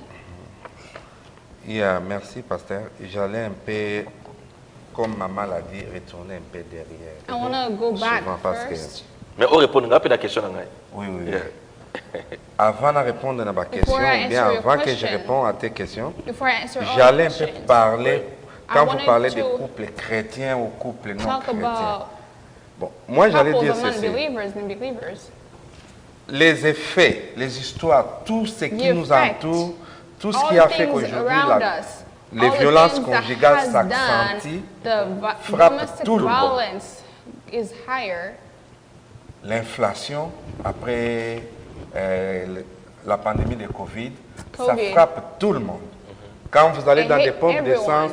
Yeah, merci, pasteur. J'allais un peu, comme maman l'a dit, retourner un peu derrière. I want to go back Souvent parce que- first. Mais on répond à la question na ngai. Oui, oui, oui. Yeah. Avant de répondre à ma question, Before I ou bien answer your avant que je question, réponde à tes questions, Before I answer all j'allais un the peu questions, parler, quand vous wanted parlez de to couples chrétiens ou couples non talk chrétiens. about Bon, moi j'allais couples dire of ceci. non-believers and believers. Les effets, les histoires, tout ce qui The nous effect, entoure, tout ce all qui a the fait things qu'aujourd'hui around la- us, les all the violences things that conjugales has s'accentuent, done, the frappent domestic tout le monde. violence is higher. L'inflation, après la pandémie de Covid, ça Covid. frappe tout le monde. Quand vous allez It dans hit des pompes everyone. d'essence,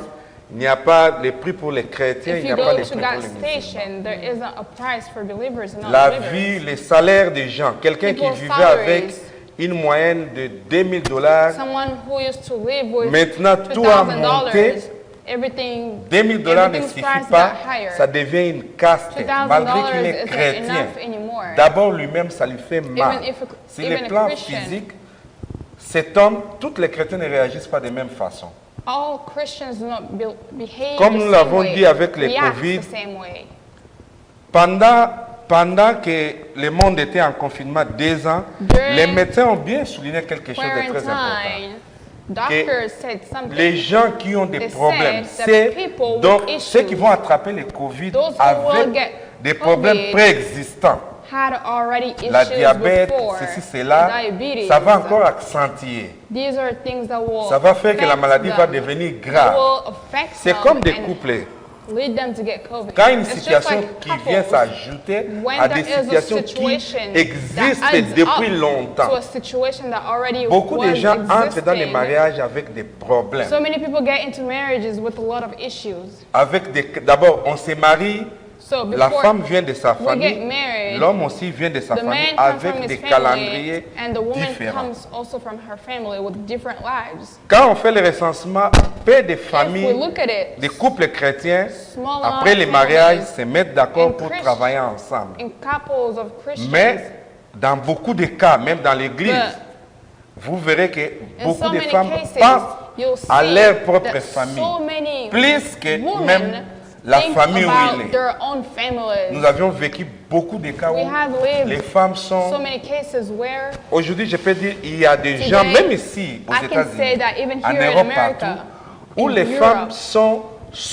il n'y a pas les prix pour les chrétiens, If il n'y you a pas go les to prix pour gas les musulmans. station, there isn't a price for believers and La non-believers. vie, les salaires des gens, quelqu'un qui People's vivait avec salaries. une moyenne de 2000 $, Someone who used to live with maintenant tout a $2,000, monté. everything, 2000 $ ne everything's suffit price pas, got higher. ça devient une casse-tête. $2,000 Malgré qu'il est isn't chrétien, enough anymore. d'abord lui-même, ça lui fait mal. Even if a- Sur even le a plan Christian. physique, cet homme, toutes les chrétiens ne réagissent pas de même façon. All Christians do not behave Comme the nous same l'avons way, dit avec le react Covid, the same way. Pendant que le monde était en confinement 2 ans, During les médecins ont bien souligné quelque chose de très important. Quarantine, doctors said something. Les gens qui ont des They problèmes, said that c'est people with donc issues, ceux qui vont attraper le Covid those who avec will get des problèmes COVID préexistants. had already issues La diabète, before, ceci, cela, diabetes. ça va encore accentuer. These are things that will Ça va faire que la affect maladie va them. devenir It grave. will affect C'est them comme des and couples. lead them to get COVID. Quand une It's just situation like qui couples. vient s'ajouter When à there des is a situations qui situation existent that adds depuis up longtemps. to a situation that already Beaucoup de was gens entrent dans les existing. mariages avec des problèmes. So many people get into marriages with a lot of issues. D'abord, on se marie, So la before femme vient de sa we famille, get married, l'homme aussi vient de sa the famille man comes from avec his des family, calendriers and the woman différents. comes also from her family with different lives. Quand on fait le recensement, peu de If we familles, look at it, des couples chrétiens, small après les families mariages, se mettent d'accord and pour Christ- travailler ensemble. in couples of Christians, Mais dans beaucoup de cas, même dans l'église, but vous verrez que In beaucoup so de many femmes cases, pensent you'll à see leur propre that famille, so many plus que women même la think famille où about il est. their own families. Nous avions vécu beaucoup de cas We où have lived les femmes so sont... many cases where Aujourd'hui, je peux dire, il y a des Today, gens, même ici, aux I can say États-Unis, that even en here in Europe, America, partout, où in les Europe, femmes sont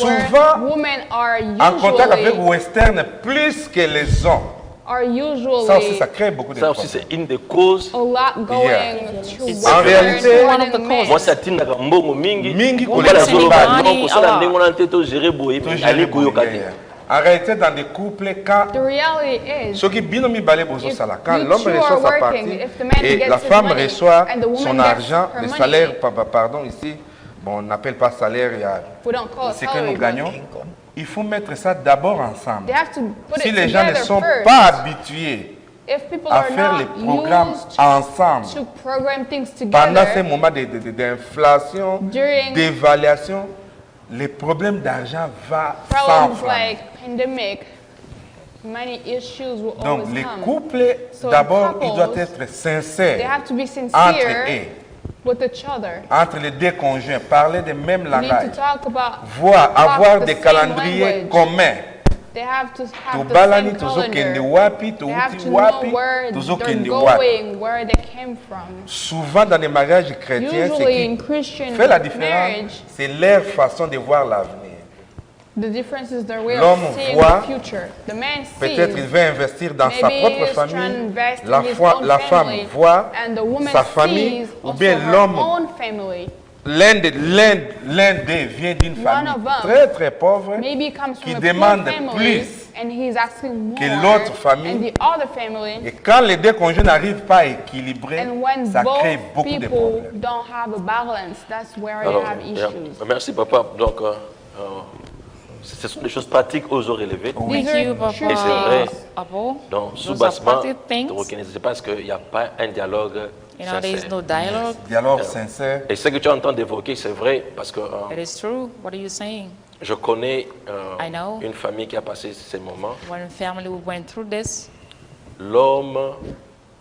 where souvent women are en contact avec usually, western plus que les hommes. are Ça aussi, usually ça crée beaucoup de Ça aussi, problèmes. c'est une des causes. a lot going Yeah. to En Western réalité, more one of the than men. Moi, ça tient à mbongo mingi. Mingi Voilà, koleka solo mibali. ba non, kosala Alors. ndenge wana te to gérer boye, Tout ali gérer koyoka boye, te. yeah. En réalité, dans des couples, quand The reality is, ceux qui bino mibale bozo if sala, quand you l'homme two are reçoit sa working, partie if the man et gets la his femme money reçoit and the woman son gets argent, her le money, salaire, pardon, ici, bon, on n'appelle pas salaire, il y a we don't call it ce que salary, nous but gagnons. Il faut mettre ça d'abord ensemble. they have to put Si it les gens ne together sont first. pas habitués If people à are faire les not programmes used ensemble, to program things pendant ces together, moments d'inflation, During- d'évaluation, les problèmes d'argent vont problems s'enflammer. like pandemic, many issues will Donc always les come. couples, So d'abord, couples, ils doivent être They sincères have to be entre sincere eux, with each other. entre les deux conjoints, parler le même We need langage, to talk about voir, talk avoir the des same calendriers language. communs. They have to have the Tobalani same tozokende calendar. wapi, They have touti to wapi, know where they're tozokende wapi. going, where they came from. Souvent dans les mariages chrétiens, ce Usually in qui Christian fait la différence, marriage, c'est leur façon de voir l'avenir. the difference is their way L'homme of seeing voit, the future. The man Peut-être il sees, veut investir dans sa maybe propre he's trying to famille, invest la, in his own la femme family, voit and the woman sa famille, sees ou also bien her l'homme, own family. l'un d'eux vient d'une famille of them très très pauvre, Maybe he comes qui from a poor demande family, plus and he's asking more, que l'autre famille. and the other family. Et quand les deux conjoints n'arrivent pas à équilibrer, And when ça both crée beaucoup de people problèmes. don't have a balance, that's where Alors, you have issues. merci papa. Donc, ce sont des choses pratiques aux heures élevées. These Thank you, are Papa. true Et c'est vrai. things. Apo. Donc, Those sous-bassement, are practical things. de reconnaissance, parce qu'il n'y a pas un dialogue You know, there is sincère. no dialogue. Dialogue sincère. Et ce que tu entends d'évoquer, c'est vrai, parce que It is true. What are you saying? je connais I know. une famille qui a passé ces moments. One family went through this. L'homme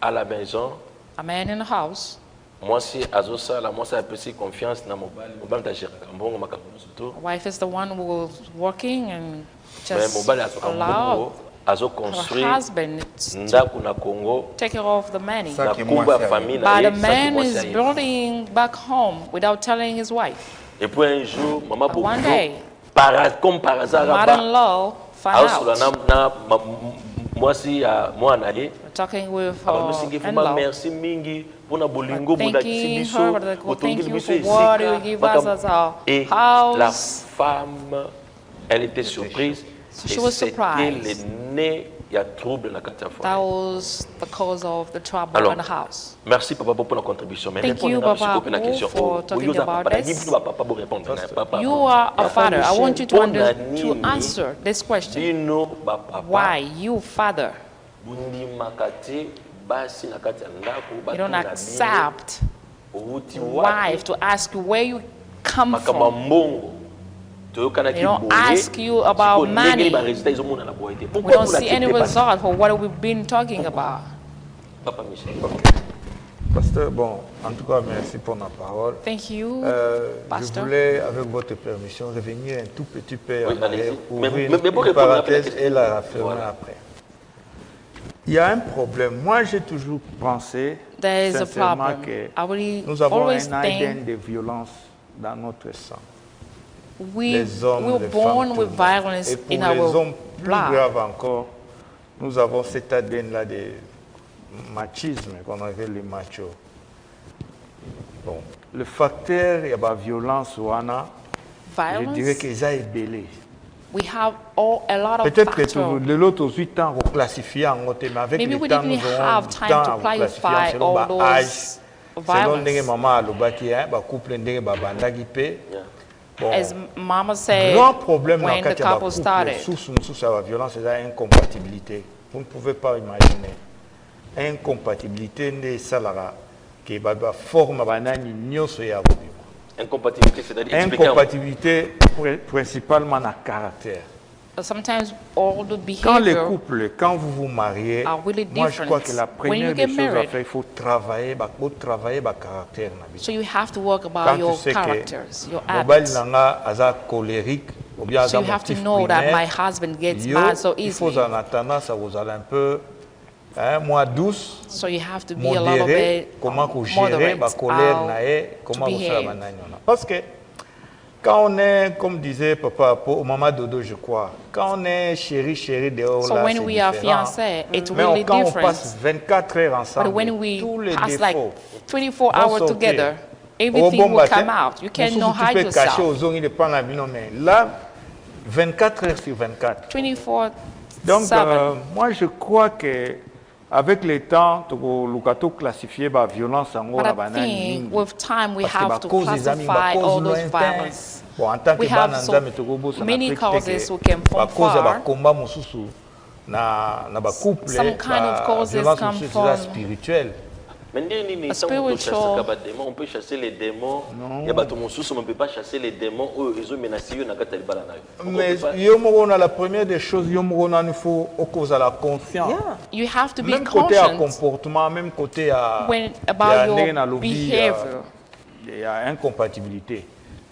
à la maison, A man in the house. moi si azosala, moi ça a petit confiance dans mon mobile d'agiraka mbongo makambo surtout. Wife is the one who was working and Mais just mobile azoka allowed mbongo, azo her construire husband to ndako na Congo, take care of the money. Ça na qui kumba moi, c'est famille na But ye, the ça qui man moi, is c'est à ye. building back home without telling his wife. Et puis un jour, maman One day, comme par hasard, mother-in-law found aosula out. na mwasi ya mwana ye, Talking with abalusingi her vraiment in-law. merci mingi mpona bolingo Thanking bolakisi biso her, but like, well, botongeli thank you biso for what you esika give us as our et house. la femme elle était surprise So she et was c'était surprised. le nez ya trouble na kati ya That foyer. was the cause of the trouble Alors, in the house. merci papa pour la contribution mais Thank you, répondez Papa, na question for talking Oyoza about papa, this. na papa pour répondre na papa You are a father. I want you to, Mpona to nini answer this question. bino bapapa Why you, father, bondimaka te basi na kati ya ndako you don't batuna accept bino outi wife to ask you where you come makambo ya from? mbongo toyokanaki They don't boye, ask you about sikoyo ndenge money. baresultat ezomonana boye te We pourquoi don't vous see any n'acceptez pas ça? result for what we've been talking about. Papa Michel. Pasteur, bon, en tout cas, merci pour la parole. Thank you, Je Pastor. voulais, avec votre permission, revenir un tout petit peu Oui, en arrière, allez-y. ouvrir Mais une pour répondre à la parenthèse question. et la refermer Voilà. après. Il y a un problème. Moi, j'ai toujours pensé, There is a sincèrement, problem. que I will nous avons always un ADN think de violence dans notre sang. we Les hommes, were les born femmes, with tout le monde. violence Et pour in les our hommes, plus blood. grave encore, nous avons cet ADN-là de machisme qu'on appelle les machos. Bon, le facteur, il y a la violence, wana, je dirais Violence. que ça est belé. We have a lot of Peut-être que factors. de l'autre 8 ans, on classifie en côté, mais avec Maybe le we temps, didn't nous aurons have du time temps to à classifier clarify selon all âge, those selon ndenge violence. maman alobaki, ba couple ndenge babandaki pe. Bon, As Mama said, grand problème dans when le the cas de couple started, sous la violence, c'est la incompatibilité. Vous ne pouvez pas imaginer. Incompatibilité n'est salara qui va forme banani nyonso ya bobima. Incompatibilité, c'est-à-dire expliquer Incompatibilité principalement na caractère. Sometimes all the Quand les behavior couples, quand vous vous mariez, are really moi je crois que different. la When you première get des choses à married, faire, il faut travailler le caractère. so you have to work about Quand your tu sais characters, your que mobile habits. nanga aza colérique, ou bien So aza you have to motif know that my primaire, husband gets yo, mad so il faut easily. en tendance à vous aller un peu moins douce, So you have to be a little modéré, bit comment vous gérez moderate la colère, how comment to vous behave. faites. Parce que quand on est, comme disait papa, au maman Dodo, je crois, quand on est chéri dehors, So là, when c'est we are différent. fiancés, it's Mais really quand on different. passe 24 heures ensemble, But when we tous les pass like défauts 24 vont hours sortir. together, Au everything bon will matin, come out. You cannot tu hide peux cacher yourself. aux ongles de prendre la vie, non, mais là, 24 heures sur 24. 24/7. Donc, moi, je crois que avec le temps, Lukato classifier la violence en But I think with time we have to classify all those violence. Bon, en tant que We have bananza, so many causes who came from far. combat mosusu na ba couple, Some kind of causes violence come mosusu from spirituelle. Mais a spiritual. on peut chasser les démons. Il y a bateau on ne peut pas chasser les démons. Ils ont menacé na katali balana. Mais yomorona la première des choses, yomorona il faut au cause à la conscience. Yeah. You have to be Même côté à conscious comportement, même côté à when about your behavior. il y a incompatibilité.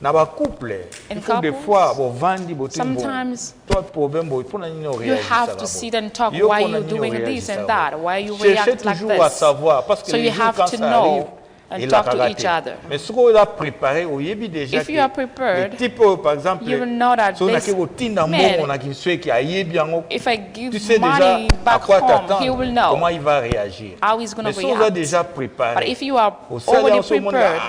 Dans le couple, In il faut des couples, fois vendre sometimes toi problème il faut you have to sit and talk why you're doing this and that, why you react like toujours à this. savoir parce que So les you jours, have quand to ça know arrive, and il talk a to raté. each other. Mais ce qu'on a préparé, on y est déjà If you are prepared, le type par exemple, you will know that si on a this que tinda man, mbongo on a qui soit qui a yé bien, if I tu give sais déjà money à back quoi home, he will t'attendre, know comment il va réagir. how he's going Mais to si on a react. déjà But préparé, if you are au sein already de ce monde, prepared,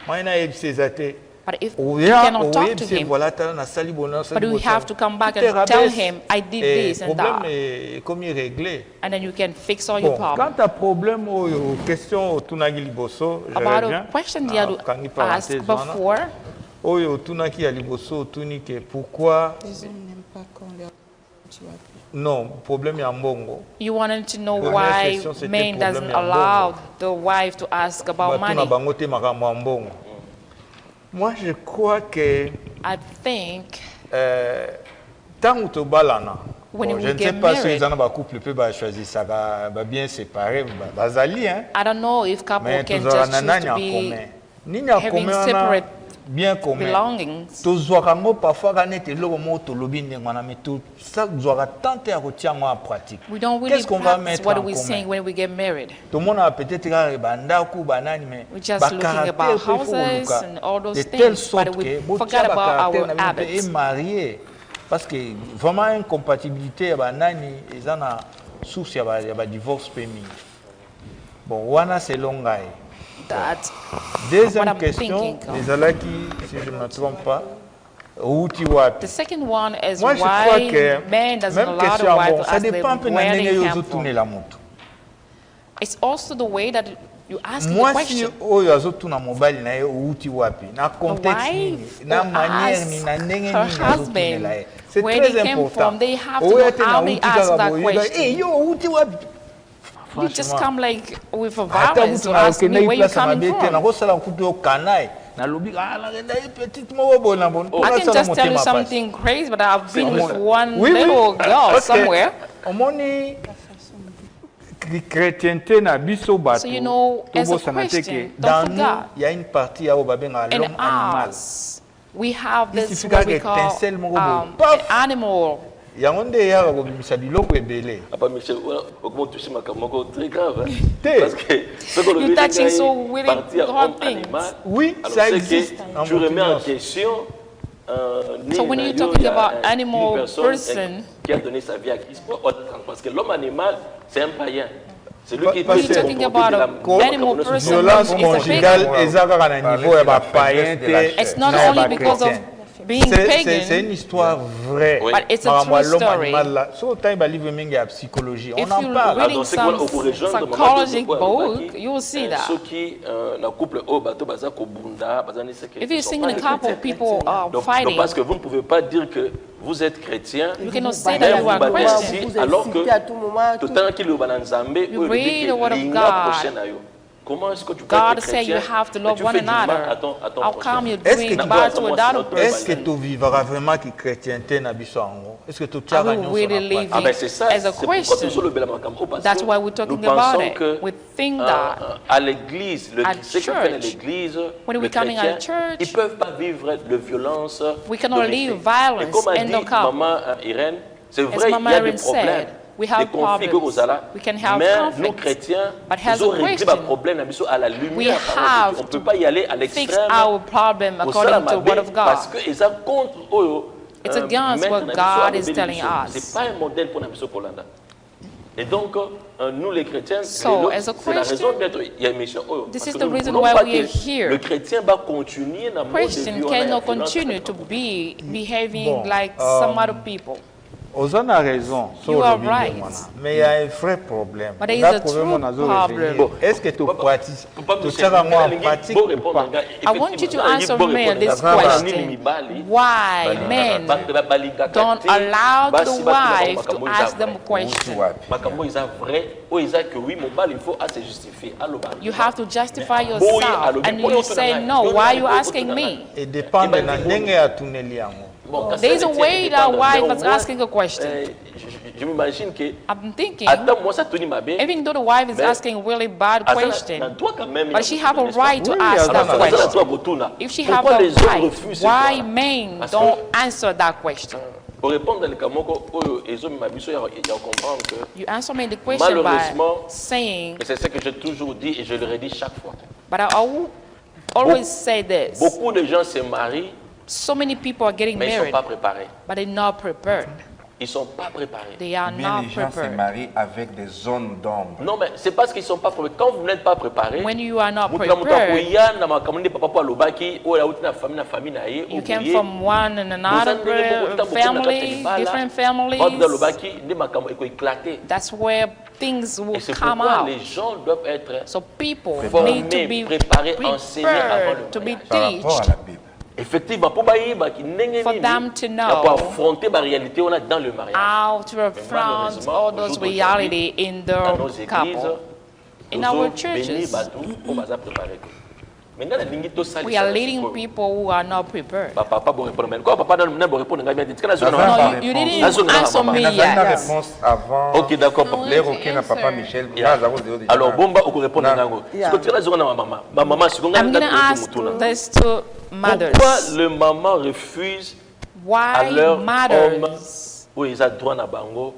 moi il a ces athées. but if Ou you bien, cannot talk to him, voilà, t'as na sali bonheur, but you have to come back and tell him, I did this and Le problème that, est comme il est réglé. and then you can fix all your Bon, problems. quand tu as problème aux questions tunagi liboso, je About reviens. a question you had Kangi to ask parenthèse wana. before, Oyo tunaki ya liboso tuni ke pourquoi Les hommes n'aiment pas quand leur tu vois. non problème ya mbongo. you wanted to know Première why question, c'était men problème doesn't ya allow mbongo. the wife to ask about Batuna money. bango te makambo ya mbongo. Moi je crois que I think tant que balana. When Bon, we je ne sais get pas si married, les gens couple peut pas choisir ça va bien séparer bazali hein. I don't know if couple Mais can tous aura just choose nani to en be commun. Nini en having commun separate bien commun. belongings. Tozwaka ngo parfois quand nete loko mo tolobi ndenge wana mais to ça zwaka tenter ya kotia ngo en pratique. We don't really Qu'est-ce qu'on va practice mettre what en we're saying commun? when we get married. Tout le monde a peut-être regardé bandaku banani mais We're just looking about houses and all those de telle things, sorte but we que forgot about our et habits. marié parce que vraiment incompatibilité ya banani eza na source ya ba divorce permis. Bon wana selon ngai. That Deuxième what I'm question, thinking of. les alaki, si je ne me trompe pas, outi wapi. The second one is Moi, je crois why que man doesn't même allow question, the wife bon, to ça ask dépend un peu them de where la they manière come dont tourner from. la moto. It's also the way that you ask the Moi, si question. oyo azotuna mobile na ye outi wapi, na contexte wife nini, na will manière ask ni na ndenge her nini husband azotunela ye. C'est where très they came important. from. They have to Oyo know ate na how they outi ask kaka that boye, oyo, question. eh, yo outi wapi. You just Franchement, come like with a ata violence kutu to na ask me okende where you place ya coming mabe te, from. nakosala kutu yo kanayi. Nalobi nakenda ye petite moko boye na boye. I can just tell you something crazy, but I've been with one little girl somewhere. Omoni chrétienté na biso bato. So you know, as a tobosana te Christian, ke don't dans nous, forget. il y a une partie à obabenga In l'homme animal. us, we have Il this suffit what que we call étincelle moko boye. an Paf! animal. Yango nde yaka kobimisa biloko ebele. Papa Michel, comment toucher ma camoko très grave. Hein? T'es. Parce que ce qu'on You're touching so really partir hard homme things. animal. Oui, Alors ça c'est existe que en tu remets en Montignos. question. So when you're talking about animal person, qui a donné sa vie à Christ, parce que l'homme animal, c'est un païen. C'est lui qui Parce we're que- talking about an animal person. Violence It's a conjugale pagan. eza kaka na niveau ya bapayen te. It's not na ya only because of bachrétien. being C'est pagan. une histoire vraie. Oui. But it's a Makambo ya true l'homme story. animal là. So otali balivre mingi ya psychologie. On If en you're parle. reading Alors, c'est quoi, some au rejoindre de psychologic maman de book, you will see that. ceux qui, le couple, oh, bateau, baza, kobunda, baza, ni, c'est que If ils you're sont seeing pas a des couple, chrétiens. people are Donc, fighting. parce que vous ne pouvez pas dire que vous êtes chrétien, You cannot say mais that you vous are battez Christian. ici, Vous alors que insultez à tout moment, tout tout- le temps qu'il y a un Nzambe, You il read dit the word que of l'inga God. prochaine à yo. Comment est-ce que tu peux être God said you chrétien have to et love tu one fais du mal another. à ton How prochain? come you're Est-ce que doing tu bad dois- to another Est-ce que person? tu vivras vraiment qui chrétienté na biso ango? Est-ce que tu Are tiens we really living Ah ben c'est ça, as a c'est pourquoi Christian? tout sur le Belamakambo, parce That's que why we're nous talking about pensons it. que We think that à l'église, at ce qu'on fait à church, l'église, when les we're coming chrétiens, at church, ils peuvent pas vivre de violence we cannot domestique. live violence Et comme a in dit the couple. maman Irène, c'est As vrai, il Mama y a des Irene problèmes, said, we have des conflits que problems. vous avez, We can have mais conflicts. nous chrétiens, But as nous avons a réglé Christian, le problème à la we lumière. have On ne peut pas y aller à fix l'extrême. our problem according to the word of Parce God. que ils sont contre It's against what God is telling us. c'est pas un modèle pour Nabiso Kolanda. Et donc, nous les chrétiens, So, as a c'est la Christian, raison d'être. Il y a une mission. this parce is que the nous reason voulons why pas we are que here. Le chrétien va continuer dans le mode de Christian violence. cannot continue to be behaving Bon, like some other people. Ozan a raison. You sur are le right. milieu, voilà. Mais il y a un vrai problème. But there is Là, a problème, true on a besoin de problem. revenir. Est-ce que tu pratiques, Papa tu Michel, tiens moi en Lingi, pratique bon ou répondre, pas? gars, I want you to effectivement, answer bon me répondre, this gars, question. Why men don't allow the wife to ask them questions? makambo eza vrai oyo eza que oui mobali il faut se justifier aloba You have to justify yourself, and you say, no, why are you asking me? Et dépendre na ndenge ya tuneli yango. There is a way that wife is asking a question. Je m'imagine que I'm thinking, attends moi ça tuni mabe even though the wife is Mais- asking a really bad na question, toi quand même but she have a right to Oui, ask attends, that attends, question. toi kotuna If she have pourquoi a les hommes right, refusent why cette men Parce que- don't answer that question? pour répondre à likamoko oyo ezomema biso ya comprendre que You answer me the question by Malheureusement, saying, et c'est ce que j'ai toujours dit et je le redis chaque fois. but I will always say this. Beaucoup de gens se marient So many people are getting mais ils ne sont married, pas préparés. but they're not prepared. Ils ne sont pas préparés. They are Bien, not les gens se prepared. marient avec des zones d'ombre. Non, mais c'est parce qu'ils ne sont pas préparés. Quand vous n'êtes pas préparés, When you are not mutu na mutu prepared, akoya na makambo nde papa po alobaki oyo auti na famille na ye you came oboye. from one and another family, different families. Bato alobaki nde makambo ekoéclater. That's where things will Et c'est come pourquoi out. les gens doivent être So people formés, need to be préparés, enseignés avant le prepared, to be mariage. Par rapport à taught. la Bible. Effectivement, pour bayebaki ndenge For nini them to ya know pour affronter la réalité on a dans le mariage. how to affront all those reality in Dans nos the églises, couple. In our churches, we are leading people who are not prepared. Papa bon répondre mais quoi papa n'a bon répondre ngai bien dit kana Avant zona par No, you réponse. didn't Nazo na answer mama. me Il y a une yet. réponse avant. OK d'accord papa. Les roquets na papa Michel. Yeah. Là, nous avons déjà- Alors bomba oko répondre Non. nango. Yeah. Parce que tu as zona na mama. Ma maman si konga I'm going to ask this to mothers. Pourquoi le maman refuse à Why leur homme mothers où ils ont droit na bango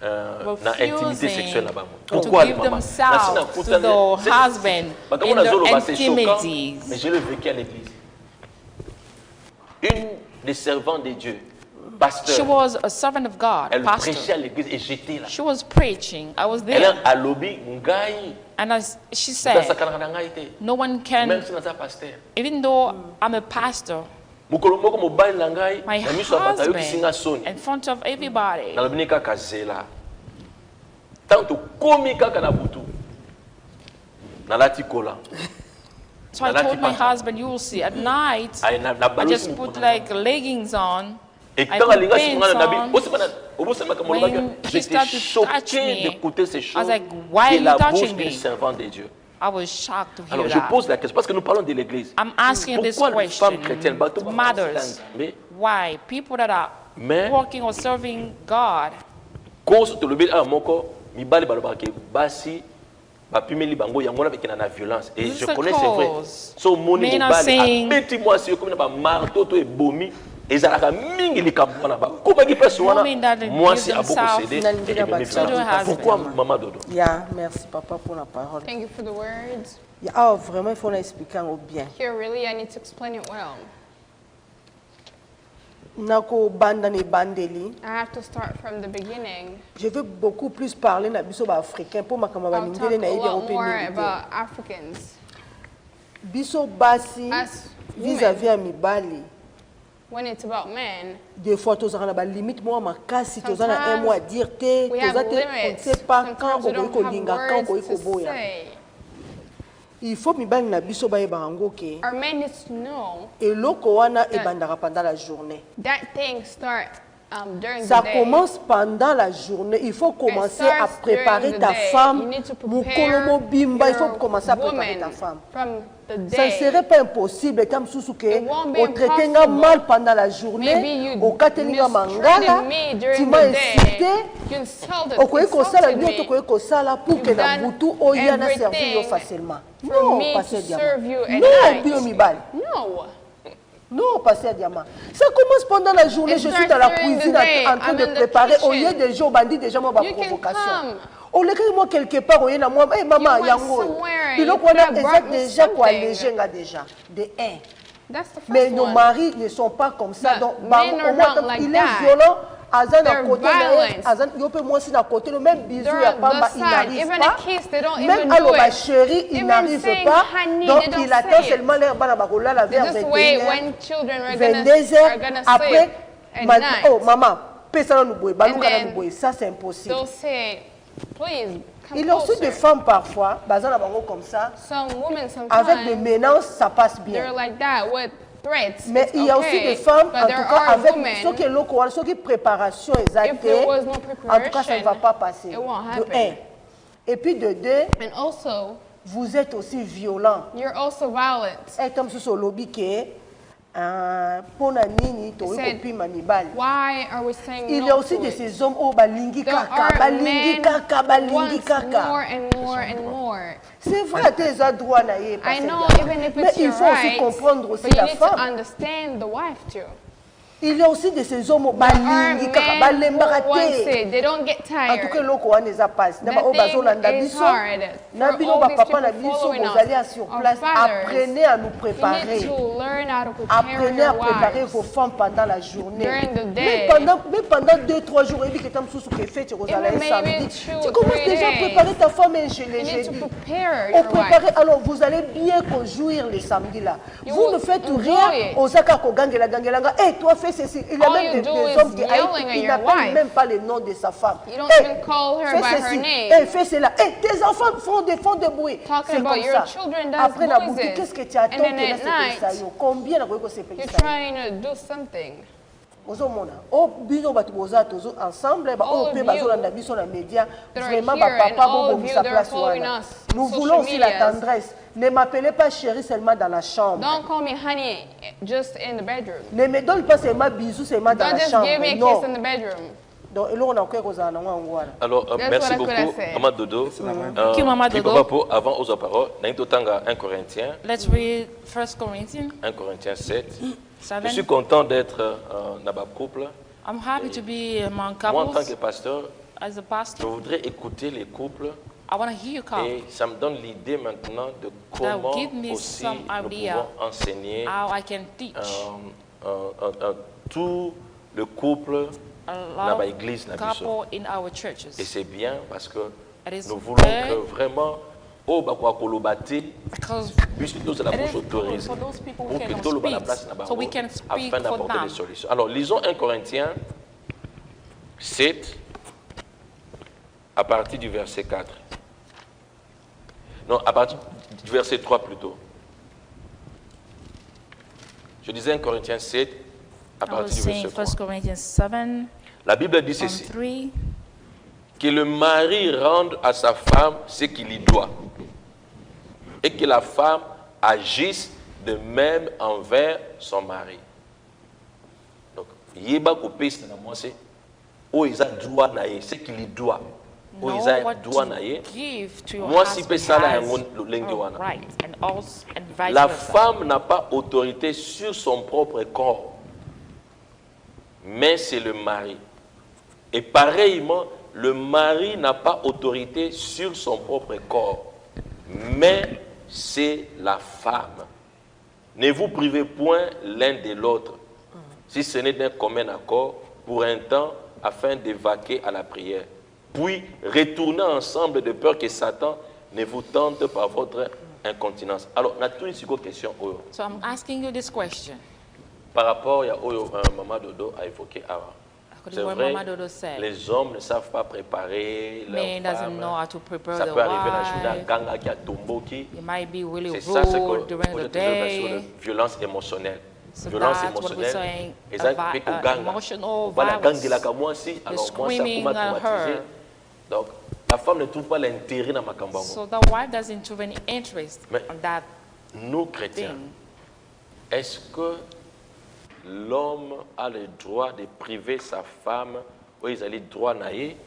na intimité sexuelle na bango. to Pourquoi le give maman? themselves to the husband in their intimities? Mais je l'ai vécu à l'église. Une des servantes de Dieu, pasteur, She was a servant of God, elle prêchait pastor. à l'église et j'étais là. She was preaching. I was Elle there. a lobby ngai And she dans said, sa kananga ngai te. no one Même can, si naza pasteur. even though I'm a pastor, Mokolo moko mobali na ngai my na miso ya bato ayokisinga husband, soni. in front of everybody, Nalobi ne kaka zela. Tant tokomi kaka na butu. Nalati kola. so I told my husband, you will see, at night, Ay na I balosi just put like leggings on. Et I quand put alinga pants singana nabi, on. osema obosema kama lobaka, When he j'étais started to touch choqué me, d'écouter ces I choses was like, why de are you la touching bouche d'une me? servante de Dieu. I was shocked to hear Alors je that. pose la question parce que nous parlons de l'église. I'm asking this Pourquoi les question, femmes chrétiennes bateau mothers, why people that are Mais- working or serving God, cause to lobi a moko mibali balobaka basi bapimeli bango yango na bekena na violence et This je is a connais c'est vrai. cause. So moni Men are mobali saying- abeti mwasi yo comme na ba marteau to ebomi ezalaka mingi likambo na ba komaki place wana Women that mwasi give aboko themselves céder to et their ebimi children violence. husband. Pourquoi maman dodo? Yeah, merci papa pour la parole. Thank you for the words. Yeah, oh, vraiment, il faut l'expliquer en bien. Here, really, I need to explain it well. Nako banda ne bandeli. I have to start from the beginning. Je veux beaucoup plus parler na biso ba africain pour makama ba I'll talk mindele na a yebi lot more européen. about Africans. Biso basi As vis-à-vis women, ya mibali. when it's about men, Des fois tozala na ba limite mo makasi tozala na un Sometimes mot à dire te we have toza te on ne limits. sait pas quand Sometimes we okoki don't have kolinga quand words okoki to koboya. say. Il faut mibali na biso bayebaka ngo ke Our men need to know eloko wana ebandaka pendant la journée. that things start during Ça the day. commence pendant la journée. Il faut commencer à starts préparer during the ta day. femme. You need to Mukolo prepare mobimba, il faut your commencer à préparer woman ta femme. from the Ça ne day. serait pas impossible, comme Susuke, It won't be au traiter impossible. mal pendant la Maybe journée, you au katelinga mangala, mistreated me tu during m'as the day. insulté, You insulted okoki kosala me. bien okoki kosala pour que You've na done butu oya na servir yo everything facilement. for Non, me passer to diamant. serve you at Non, night. bio mibali. No. Non, passer diamant. Ça commence pendant la journée. It Je suis starts dans la during the cuisine day. en train I'm de in the préparer. Au kitchen. lieu des jours, bandit déjà moi ma You can provocation. come. Au lieu que moi quelque part, oye na moi, maman, You went yango. somewhere, Puis you donc on a could have brought me déjà quoi something. léger nga déjà. De un. That's the first Mais nos one. maris ne sont pas comme ça. But Donc, men au are moins, not like il that. est violent. Azan à They're côté, violent. Azan, il peut moi aussi à côté, le même bisou, They're il y a on pas, the il side. n'arrive Even pas. a kiss, they don't Même even à do ma it. chérie, il Even n'arrive saying pas. honey, Donc, they don't il attend say it. seulement l'air banabakola, la They vers just wait 21h, when children are 22h. gonna Après, sleep at night. oh, maman, pesa na nous baluka na then nous ça c'est impossible. They'll say, please, come Il y a aussi des closer. femmes parfois, bazana bango comme ça, Some women avec des sometimes, menaces, ça passe bien. they're like that with threats. Mais It's il y a aussi okay. des femmes, But en there tout cas, are avec women, ce qui est local, ce qui est préparation exacte, if there was no en tout cas, ça ne va preparation, pas passer. it won't De happen. un. Et puis de deux, And also, vous êtes aussi violent. you're also violent. Et comme ce au lobby qui pona nini to Said, kopima mibali. why are we saying Il y a no aussi to de it? ces hommes au balingi There kaka, are balingi men kaka, who balingi want more kaka. and more and more. C'est vrai, tes droit na ye, I passer know, derrière. even if Mais it's il your faut aussi right, comprendre aussi but you la need to femme. understand the wife too. Il y a aussi de ces hommes au There are balingi kaka, men balembaka who want te. it. They don't get En tout cas, tired. loko wana eza passe. Na ba That o bazolanda thing is biso. hard. Na For bino all ba these papa na people biso following vous allez us, sur our place. fathers, Apprenez à nous you need préparer. to learn how to prepare Apprenez à your préparer wives. vos femmes pendant la journée. During the Mais day. pendant 2-3 jours, et puis que tu as sous que fait, tu Even samedi. maybe Tu 2 or commences 3 déjà à days. préparer ta femme et chez You les need to jeudis. prepare Au your préparer, wife. alors vous allez bien conjouir les samedis là. You Vous ne will faites enjoy rien. it. Osaka Kogangela Gangelanga. Eh, toi fais ceci. Il y a All même you des do hommes is qui yelling at ils your n'appellent wife. même pas le nom de sa femme. You don't Eh, even call her fais by her ceci. name. Eh, fais cela. Eh, tes enfants font des bruits. Talking C'est about comme your ça. children does Après la noises. boutique, qu'est-ce que tu And attends then que là at c'est ça night, yo? Combien na ko c'est You're ça? trying to do something. ozomona o bino bato boza tozo ensemble ba All o of pe you bazolanda biso na média that are vraiment here ba and papa all of bobomisa you that are place following wana us, nous social voulons aussi la medias. tendresse. Ne m'appelez pas chérie seulement dans la chambre. Don't call me honey just in the bedroom. Ne me donne pas seulement bisous seulement dans Don't la just chambre. give me a Non. kiss in the bedroom. Donc eloko na koke kozala na ngwa ngwana. Alors, That's merci what I could beaucoup, have said. Maman Dodo. Thank you, Maman Dodo. Papo, avant aux paroles, nous avons 1 Corinthiens, Let's read 1 Corinthians 1 Corinthiens 7. Je 7. suis content d'être dans ma couple. I'm happy to be among Moi, en tant couples. que pasteur, As a je pastor, voudrais écouter les couples I want to hear you couple. et ça me donne l'idée maintenant de comment give me aussi some nous idea pouvons enseigner how I can teach tout le couple a dans lot l'église. of couple in our churches. Et c'est bien parce que It is nous voulons good que vraiment, oh, bakwa kolobate, because puisque nous sommes la it bouche is good autorisée, for those people who ou cannot plutôt le la speak, place so we can speak afin for d'apporter them. des solutions. Alors, lisons 1 Corinthiens 7, à partir du verset 4. Non, à partir du verset 3 plutôt. Je disais 1 Corinthiens 7, à I was partir du saying verset 3. 1 Corinthians 7 La Bible dit from ceci. 3. Que le mari rende à sa femme ce qu'il lui doit. Et que la femme agisse de même envers son mari. Donc, yeba ko pesi na mwasi, o isa droit na ye, ce qu'il lui doit. O Know isa what droit to na ye. give to your Mwasi husband pe sala as yango lolenge a wana. right, and also and vice La versa. femme n'a pas autorité sur son propre corps, mais c'est le mari. Et pareillement, le mari n'a pas autorité sur son propre corps, mais c'est la femme. Ne vous privez point l'un de l'autre, si ce n'est d'un commun accord, pour un temps, afin d'évacuer à la prière. Puis, retournez ensemble de peur que Satan ne vous tente par votre incontinence. Alors, on a toute une question. So I'm asking you this question. Par rapport à Maman Dodo a évoqué avant. According C'est to what vrai, Mama Dodo said, les hommes ne savent pas préparer leur man doesn't femme. know how to prepare Ça the peut arriver la journée à wife. Ganga qui a Tomboki. It might be really C'est ça ce rude que during vous the êtes sur la day. violence émotionnelle. So violence that's what we're saying, émotionnelle, exact, emotional voilà, violence. gangelaka mwasi, alors moi ça screaming m'a at traumatisé. her. Donc la femme ne trouve pas l'intérêt dans ma campagne. So the wife doesn't have any interest Mais on that nous chrétiens, thing. est-ce que l'homme a le droit de priver sa femme ou ils allaient droit naïe?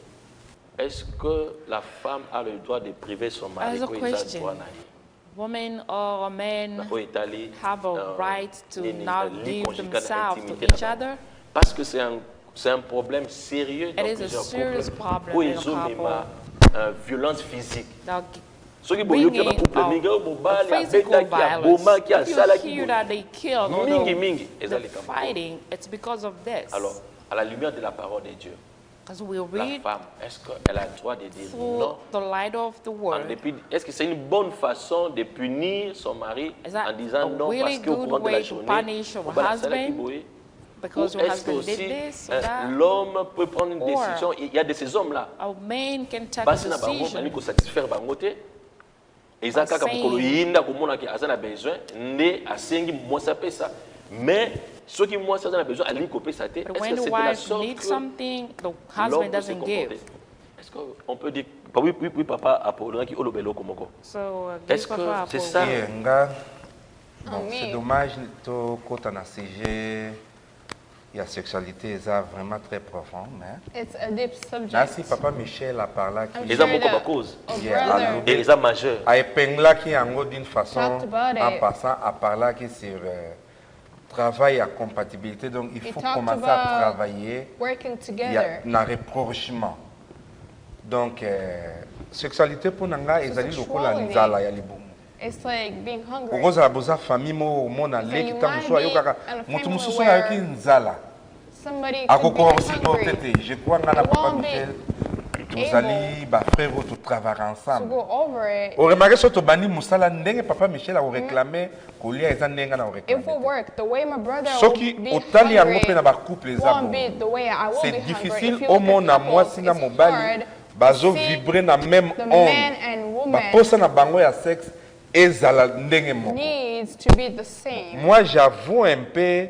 Est-ce que la femme a le droit de priver son mari As a ou ils allaient question, droit naïe? woman or a man have a right to not give themselves to each other. Parce que c'est un problème sérieux dans It is a plusieurs serious couples. problem Où in ils a ont couple. même violence physique. Now, Ceux qui boyent qui couple mingi au mobile, il y a bêta qui a boma qui a sala if qui you hear that they killed or mingi mingi. the fighting, it's because of this. Alors, à la lumière de la parole de Dieu, Because we la read femme, est-ce qu'elle a le droit de dire through non? the light of the En word. dépit, est-ce que c'est une bonne façon de punir son mari Is that en disant a non parce really qu'au good cours de la way to journée, punish your on va la sala qui husband? boye? Because Ou your est-ce que husband did aussi this or that? l'homme peut prendre une Or- décision? Il y a de ces hommes-là. A man can take a Basi na bango decision. bali ko satisfaire bango te. Eza kaka saying- mokolo yinda komona ke aza na besoin nde asengi mwasi apesa. Mais soki mwasi aza na besoin ali kopesa te. But Est-ce when que the c'est de la wife sorte needs que something, the l'homme husband peut se doesn't comporter? give. Est-ce qu'on peut dire oui, papa Apollon qui olobelo komoko. So, Est-ce give que Papa c'est Apple. ça? Nga, bon, mais- c'est dommage kota na sujet ya sexualité eza vraiment très profond, mais It's a deep subject. nasi papa Michel a parlé I'm qui Eza sure moko that ba cause. a Yeah, brother Et eza majeur. a épinglaki yango d'une façon Talked about en it. passant a parlé sur travail à compatibilité, donc il He faut talked commencer à about travailler working il y a together. un rapprochement. Donc sexualité pour nanga ezali lokola Sexuality. nzala ya libumu. It's like being hungry. okozala boza famille mo omona So leki you ta might mosusu ayokaka be in a motu family mosusu where ayoki nzala Somebody could be akokosupporte hungry te je crois nga na You papa won't be Michel tozali bafrère oyo totravaille to ensemble go over it. oremake so tobandi mosala ndenge papa Michel akoreklame kolia eza ndenge na If we koreklame work the way my brother soki will be otali yango hungry, mpe na bacouple eza won't be bongo the way I will c'est be hungry. difficile If you look at omona couples, mwasi na it's mobali hard bazovibre na même the onde man and woman baposa na bango ya sexe ezala ndenge moko needs to be the same. moi j'avoue un peu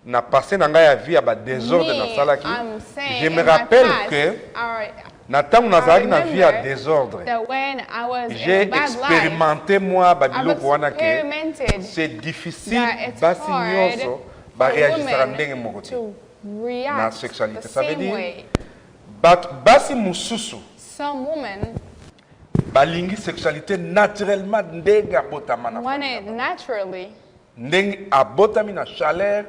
na passé na ngai ya vie ya badésordre nasalaki I'm saying je me in my rappelle past, que I na ntango nazalaki na vie ya remember désordre that when I was j'ai in a bad life, expérimenté moi babiloko I've wana ke experimented c'est difficile that it's basi hard nyonso for bareagisaka women ndenge moko te to na react sexualité the ça veut same dire way. bato basi mosusu Some women balingi sexualité naturellement ndenge abotama na want famille it na bango. naturally. ndenge abotami na chaleur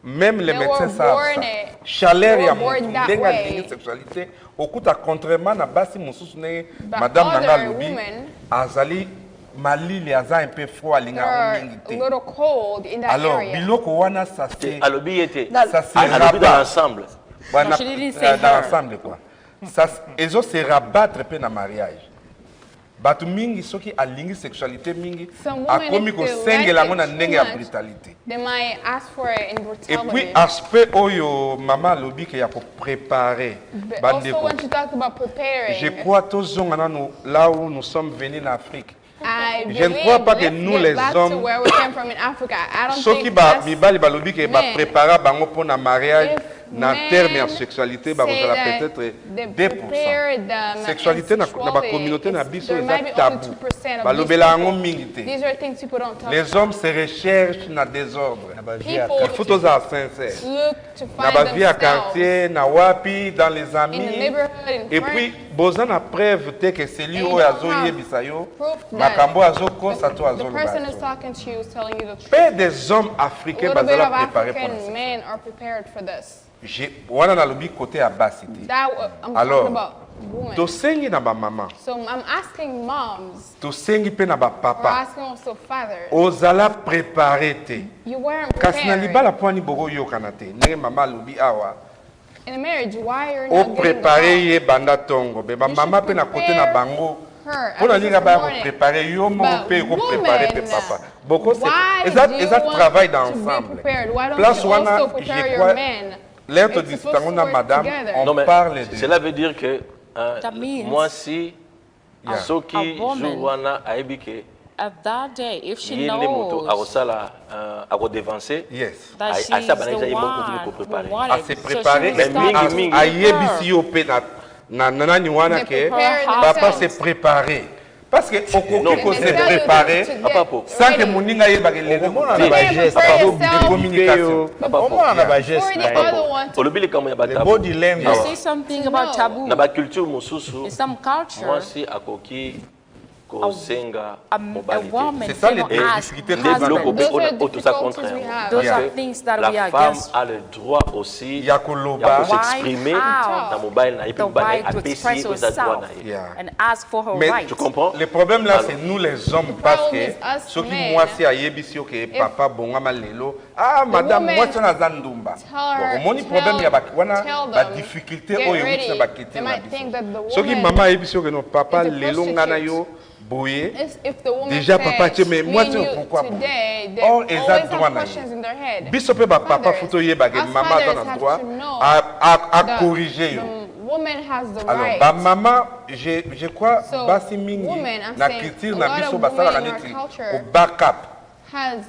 même les They médecins were savent born ça it. chaleur They ya were born motu that ndenge way. alingi sexualité okuta contrairement na basi mosusu ndenge But madame nanga other alobi women, azali malili aza un peu froid alinga they're yango mingi a te little cold in that alors area. biloko wana ça c'est Alobi était. ça c'est Alobi dans rabat l'ensemble. Voilà, No, she didn't say dans her. l'ensemble quoi ça ezo se rabattre pe na mariage bato mingi soki alingi sexualité mingi Some women, akomi if they kosengela yango like na it too ndenge ya much, brutalité They might ask for it in et brutality. puis aspect oyo mama alobi ke ya kopréparer But also bandeko when you talk about preparing, je crois tozonga nano là où nous sommes venus na Afrique I Je ne believe, crois pas que let's nous, get les back hommes, to where we came from in Africa. I don't soki think ba us mibali balobi ke men, baprépara bango mpo na mariage if na men terme ya sexualité say bakozala that peut-être they 2%. prepare them Sexualité in na sexuality, bacommunauté na it's- biso there eza might be only tabou 2% of balobela these yango people. mingi te These are things people don't talk les hommes se recherchent na désordre People il faut tozala sincère look to na find bavie ya themselves quartier na wapi dans les in the amis neighborhood, in et front. puis boza na preuve te ke seli And you oyo don't azoyebisa yo proof that makambo azokosa to the person azoloba is talking to you is telling you the truth. pe des hommes A africains little bit bazala of préparé pour African ça men are prepared for this. wana nalobi côté ya basi te That I'm Alors, talking about women. tosengi na bamama So I'm asking moms tosengi mpe na or bapapa asking also fathers. ozala préparé te You weren't kasi na prepared. libala mpo wani bokoyokana te ndenge mama alobi awa In a marriage, why you're not getting the oprépare help? ye banda ntongo me bamama mpe na kote na bango mpo na linga baya koprépare yo moko mpe ekoprépare mpe papa boko eza travail d'ensemble place wana je crois l'air to dit tango na madame Non, on mais parle de cela veut dire que That means moi si Yeah. soki a woman- jour wana ayebi ke At that day, if she Yende moto knows arosala arodévancer. Yes. that she's asa the banaisa one beaucoup who préparé. wanted, À se so she préparer, will start mingi, à mingi. yebisi yo pe na nani wana ke papa se préparer. Parce que okoki ko se préparer sans que moninga yeba ke lelo omona na bageste de communication. omona na bageste Olobi likambo ya le batabu. body language You say something about taboo. Na ba culture mosusu, In some culture, mwasi akoki kosenga a mobali. woman C'est ça les cannot ask difficultés her que nous avons. Développe Those are au tout ça difficulties contraire. we have. Those Yeah. are things that we La are femme against. a le droit aussi Ya ya koloba. s'exprimer Wife dans mobile na the epi right bana to express apprécier aux droits herself na ye. Yeah. and ask for her Mais rights. Tu comprends? Le problème là, c'est nous les hommes parce que problem is us ceux qui men. moi si ayebisi que papa bongama lelo ah madame woman moi tona zandumba her- bon moni problème ya ba wana tell ba them, difficulté get oyo ready. uti na ba kiti They na might think that the biso soki woman mama ayebisi que non papa is a lelo prostitute. ngana yo boye If the woman Déjà, says, papa, tu mais me moi, and tu you pourquoi pas? today, they Or, always exact droit have na questions in their head. biso pe ba papa Fathers, photo yeba que us maman fathers dans have droit to know à that corriger yo. The woman has the Alors, right. ba maman, je crois, So, basi mingi, woman, I'm na saying, culture a na lot biso of basala women in kaneti our culture au backup. has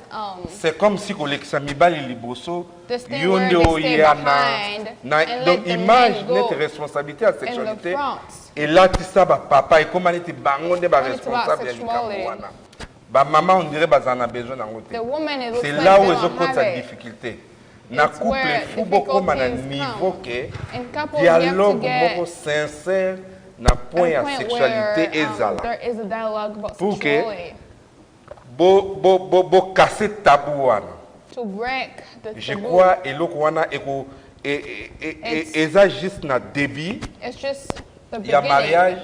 C'est comme si kolekisa mibali liboso, They stay yo where nde they stay oyana. behind Na and donc let the image men go neti responsabilité à in sexualité. the front. Et là tu sais ba papa et comment neti bango nde ba When it's about responsable ya sexuality. likambo wana. Ba maman on dirait bazana besoin nango te. The woman is C'est looks là like où they ils don't ont have sa it. difficulté. Na It's couple where fou beaucoup na difficulties niveau come. que And couples you have to dialogue get moko sincère na point at a ya point sexualité where ezala. there is a dialogue about Pour que- sexuality. Bo casser tabou wana. To break the Je taboo. crois eloko wana eza juste na début It's just the ya beginning. mariage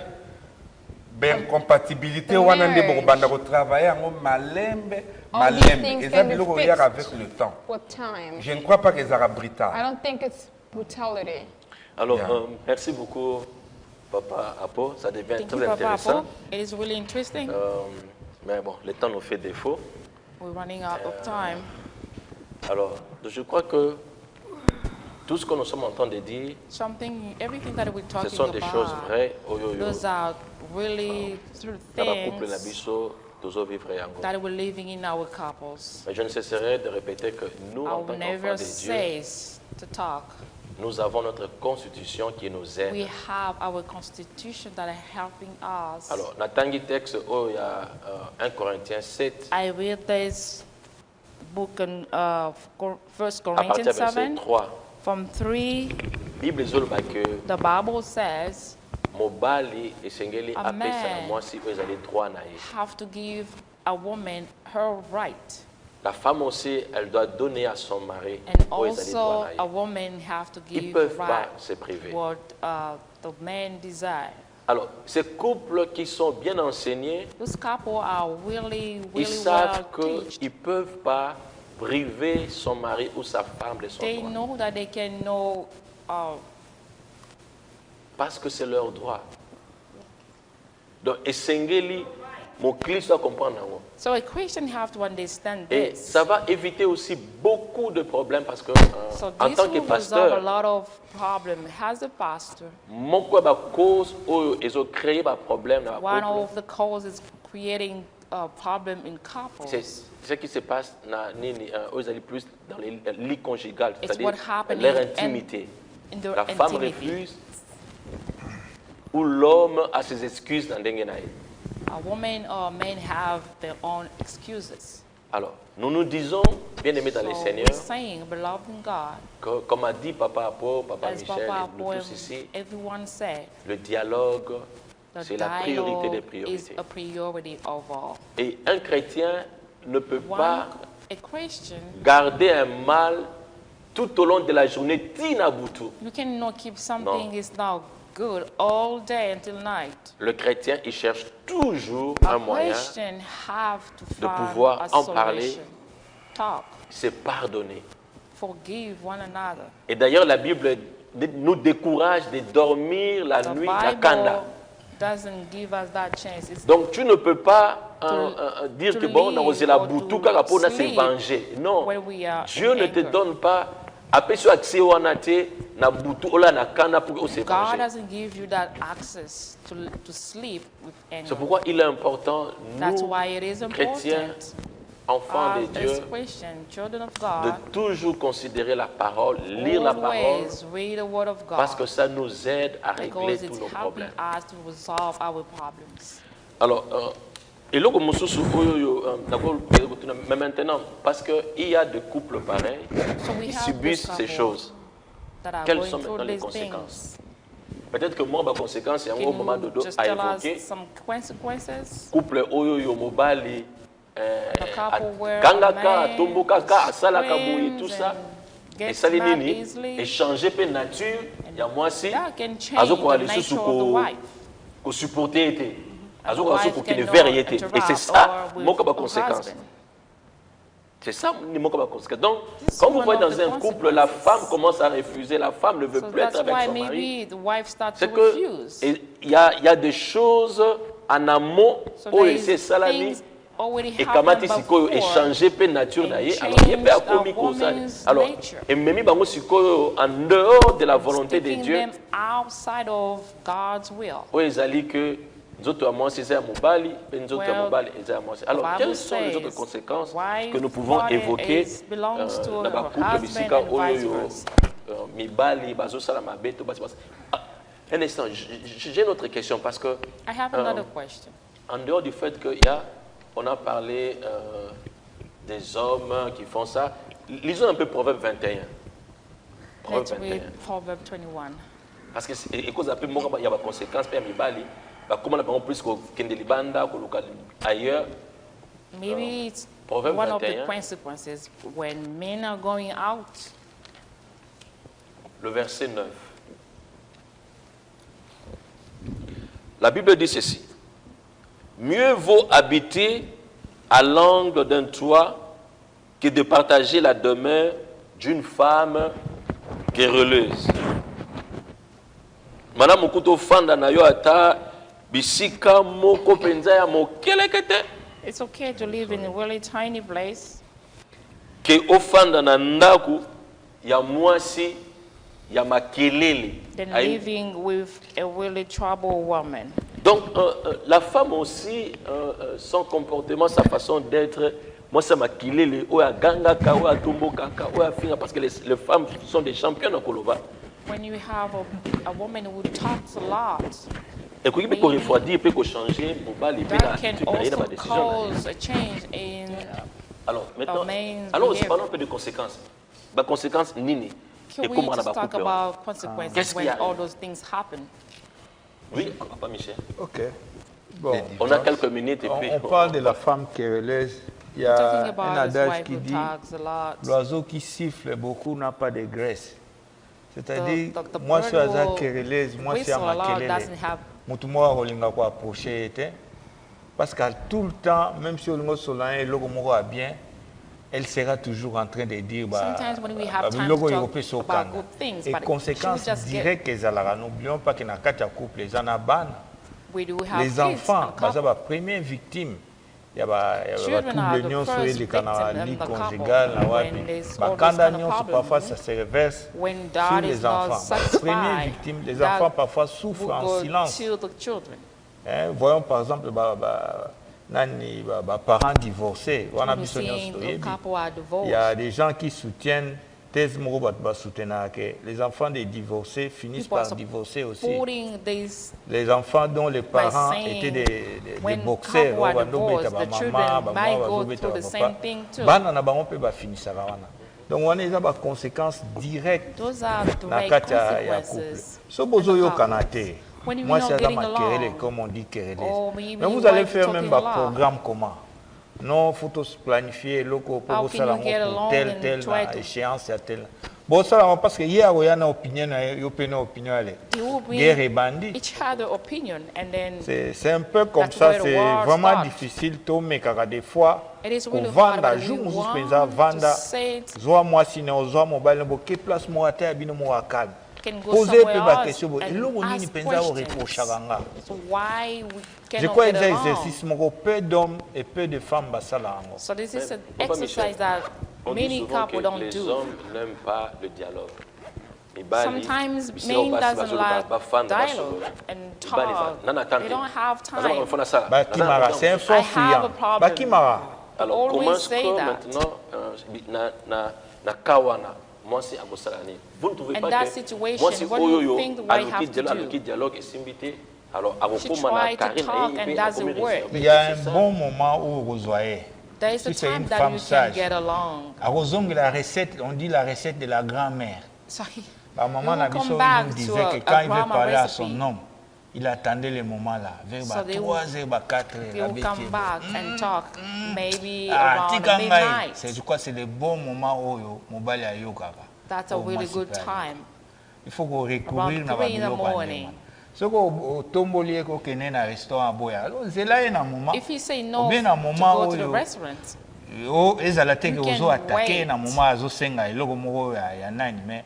ben compatibilité The wana nde marriage. bokobanda kotravailler yango malembe All these malembe things eza can be biloko fixed oyaka avec le temps. with time. Je ne crois pas que ezalaka I brutal. don't think it's brutality. Alors, Yeah. merci beaucoup, Papa Apo. Ça devient Thank you, très Papa intéressant. Apo. It is really interesting. Mais bon, le temps nous fait défaut. We're running out of time. Alors, je crois que tout ce que nous sommes en train de dire, Everything that we're ce talking sont des choses about, vraies. Oyo, yo. those are really true Na ba couple na things biso, tozo vivre yango. that we're living in our couples. Mais je ne cesserai de répéter que nous, I en will tant qu'enfants never de Dieu, cease to talk. nous avons notre constitution qui nous aide. We have our constitution that are helping us. Alors, natangi texte, oh, il y a 1 Corinthiens 7, I read this book in 1 à partir Corinthians du verset 7, 3. from 3, Bible ezoloba que the Bible says, mobali esengeli A apesa na man mwasi oyo ezali droit na ye. have to give a woman her right. La femme aussi, elle doit donner à son mari And oyo ezali droit also, na a ye. woman have to Ils give peuvent pas right se priver. what the man desire. Alors, ces couples qui sont bien enseignés, Those couple are really, ils really savent well taught. qu'ils ne peuvent pas priver son mari ou sa femme de son They droit. know that they can know Parce que c'est leur droit. Donc, esengeli, mon client doit comprendre. yango. So a Christian have to understand Et this. ça va éviter aussi beaucoup de problèmes parce que So en this tant que will resolve a pasteur, lot of problem. As a pastor, moko ba cause oyo ezo créer ba problème na ba one couple. of the causes creating a problem in couples. C'est ce qui se passe na nini oyo ezali plus dans les lits conjugales, It's c'est-à-dire what happening leur intimité. in their La femme intimity. refuse ou l'homme a ses excuses dans ndenge na ye. A woman or a man have their own excuses. Alors, nous nous disons, bien aimés dans So les we're Seigneurs, saying, beloved in God, que, comme a dit Papa Apo, Papa as Michel, Papa et nous Apo, tous ici, everyone said, le dialogue, the c'est la priorité des dialogue is priorités. a priority of all. Et un chrétien ne peut pas A Christian, garder un mal tout au long de la journée, tinabutu. you cannot keep something is not good all day until night. Le chrétien, il cherche toujours un A moyen Christian have to de find pouvoir a en parler. solution. Talk, de se pardonner. forgive one another. Et d'ailleurs, la Bible nous décourage de dormir la The nuit la kanda. Bible doesn't give us that chance. It's Donc tu ne peux pas dire to que bon, live on a la or boutou to kaka pour se sleep venger. Non. when we are Dieu in ne te anger. donne pas après ce accès au anaté na butu ola na kana pour se God venger. doesn't give you that access to sleep with anyone. C'est pourquoi il est important, That's nous, why it is chrétiens, important, enfants de Dieu, as Christian, children of de God, toujours considérer la parole, lire la parole, always read the word of God, parce que ça nous aide à régler because tous it's nos helping problèmes. us to resolve our problems. Alors, eloko mosusu oyo mais maintenant, parce qu'il y a des couples pareils So we qui have subissent this ces couple choses. that are Quelles going sont through maintenant les these conséquences? things. Peut-être que moi, ma conséquence, il y a un Can moment de you dos just à tell us évoquer. some consequences? Couple oyo yo mobali, The couple where kangaka, man tombokaka, asalaka boye, screams tout ça. and Et gets ça mad nini, easily. et changer pe nature, il y a moi si, That can change azo ko the aller nature sous of the wife. ko supporter été. And Azo the ko wife sous qui de cannot vérité. Et c'est interact ça, or with mon her conséquence. husband. C'est ça, mon conséquence. Donc, This is quand vous one voyez of dans the un couple, la consequences. femme commence à refuser, la femme ne veut So plus être that's avec why son mari. maybe the wife starts to C'est que refuse. il y a des choses en amont So où there is c'est salami things already et happened kamati sikoyo before. échanger pe nature and na ye change alors yebe a akomi kosa woman's alors nature. et memi bango sikoyo en dehors de la volonté de Taking Dieu them outside of God's will. oyo ezali que nzoto ya mwasi eza ya mobali pe nzoto ya Well, mobali eza ya mwasi. Alors Bible quelles sont les autres says conséquences wife que nous pouvons body évoquer belongs to na her bakouple husband bisika and vice oyo versa. mibali bazosala mabe to basi basi. Un instant, j'ai une autre question parce que I have another question. en dehors du fait qu'on a parlé des hommes qui font ça, lisons un peu Proverbe 21. Proverbe Let's 21. read Proverb 21. Parce que et cause après il y a des conséquences pour mibali, comment on a plus que kende libanda ko ailleurs. Maybe it's Proverbe one of 21. the consequences when men are going out. Le verset 9. La Bible dit ceci. Mieux vaut habiter à l'angle d'un toit que de partager la demeure d'une femme querelleuse. Madame Mokuto fanda na yo ata bisika moko penza ya mokelekete It's okay to live in a really tiny place, ke ofanda na ndaku ya mwasi ya makelele. than living with a really troubled woman. Donc, la femme aussi, son comportement, sa façon d'être, moi, ça m'a killé les oya ganga, oya tumbo kaka, oya finga, parce que les femmes sont des championnes en Koloba. When you have a woman who talks a lot, Et puis, il peut refroidir, il peut changer, il peut that can dans ma also décision. cause a change in Alors, maintenant, man's allons behavior. parlons un peu de conséquences. La conséquence, nini. Can Et we comment on a just talk couple. about consequences Qu'est-ce qu'il when y a? all those things happen? Oui, papa Michel. Ok. Bon, On a quelques minutes et puis. on parle de la femme querelleuse. Il y Talking a un about his adage wife qui who dit talks a lot. l'oiseau qui siffle beaucoup n'a pas de graisse. C'est-à-dire, The moi, bird je suis à will querelleuse, moi, c'est à whistle a ma lot, querelle. doesn't have Mutumo akolinga ko approcher était parce qu'à tout le temps, même si on solan et logo moko a bien, elle sera toujours en train de dire Sometimes when we have time logo to européen talk sokana. about good things, Et but conséquences she will just get- directes ezalaka. N'oublions pas que na kati ya couple les anabana, we do have les kids enfants, and baza couple. ba première victime. Il y a ba Children are trouble the nyonso first eleka na victim in vie the couple conjugale na when wapi. there's Ba all those kanda kind of nyonso problems. parfois ça se reverse When sur dad is les not enfants. Ba première satisfied, victime, les that enfants parfois souffrent will en go silence. to the children. Hein, voyons par exemple parents divorcés. On a When you're seeing a couple are Il y a divorced, des gens qui soutiennent, que les enfants des divorcés finissent people are par divorcer aussi. supporting these. Les enfants dont les parents saying étaient des when boxeurs, couple are divorced, the children might go through the same thing too. donc on a des conséquences directes Those are na direct kati ya couple. consequences. So bozo yokana te. When you're Moi not c'est getting ma querelle, along, comme on dit querelle. or maybe Mais vous your allez wife faire talking même a un lot. programme comment? Non, faut tous planifier loco How pour can ça you get along tel and tel try to- échéance à tel. Bon ça parce que hier il y a une opinion elle. They will bring Guerre et bandit. each other opinion, and then C'est un peu comme That's ça, where the c'est war vraiment starts. difficile mais car des fois it is pour really hard. vendre But jour we nous want pensa to vendre say it zoa moi si ne zoa mobile bo que place moi ata abino mo akal. can go Poser somewhere peu ba else question bo and eloko nini ask pensa o questions. reprochanga. So why we Je cannot crois get que c'est along? exercice moko peu d'hommes et peu de femmes basala ngo. So this is an Papa exercise that On dit many souvent que couples don't les do. hommes n'aiment pas le dialogue. Sometimes men doesn't like dialogue and talk. They don't have time. Bakimara, c'est un fort friand. Bakimara. Alors, comment est-ce que maintenant, na kawana, moi si agosalani, vous ne trouvez pas que moi si oyoyo, aluki dialogue et simbité, alors agokoma na karina il y a un bon moment où vous voyez. There is a time that you can get along. La recette, on dit la recette de la grand-mère. Ma maman nous disait que quand il veut parler à son homme, il attendait le moment là, vers 3h, 4h. They will come back and talk, maybe around midnight. C'est quoi, c'est le bon moment où mobile a yokaka. That's a really good time. Il faut qu'on recourir na 3 in the morning. So ko tomboli ko kene na restaurant boya. C'est là un moment. If you say no to go to the restaurant, ezala te que ozo attaquer na moment azo senga eloko moko ya nani mais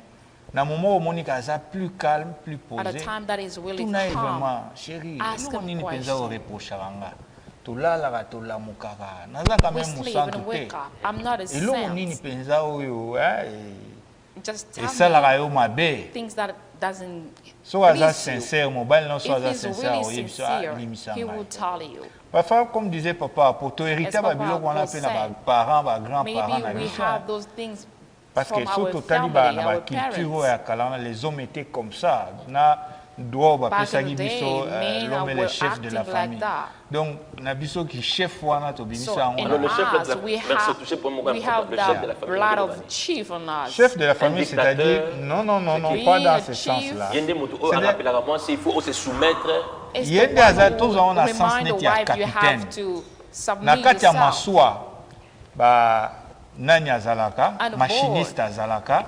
na moment où Monica est plus calme, plus posé. At a time that is really calm, vraiment, chérie, ask a nini penza question. o reproche anga. Tolala tola mukaka. Naza quand même musantu te. I'm not a eloko nini penza oyo just tell me things that doesn't so as sincère, mobile non so if as he's sincère, really sincere, he will tell you. Parfois, comme disait papa, pour toi hériter babilo qu'on appelle na parents, ba grands-parents na we have those things. Parce que surtout la culture ya kalana, les hommes étaient comme ça. Na droit ba pesagi biso l'homme est le chef de la famille. Donc na biso qui chef wana to biso le chef we have that blood of chief on us. Chef de la famille, c'est-à-dire non, pas dans ce sens-là. Il faut se soumettre. Yende azato on a sens net ya capitaine. Na kati ya maswa ba nani azalaka, machiniste azalaka.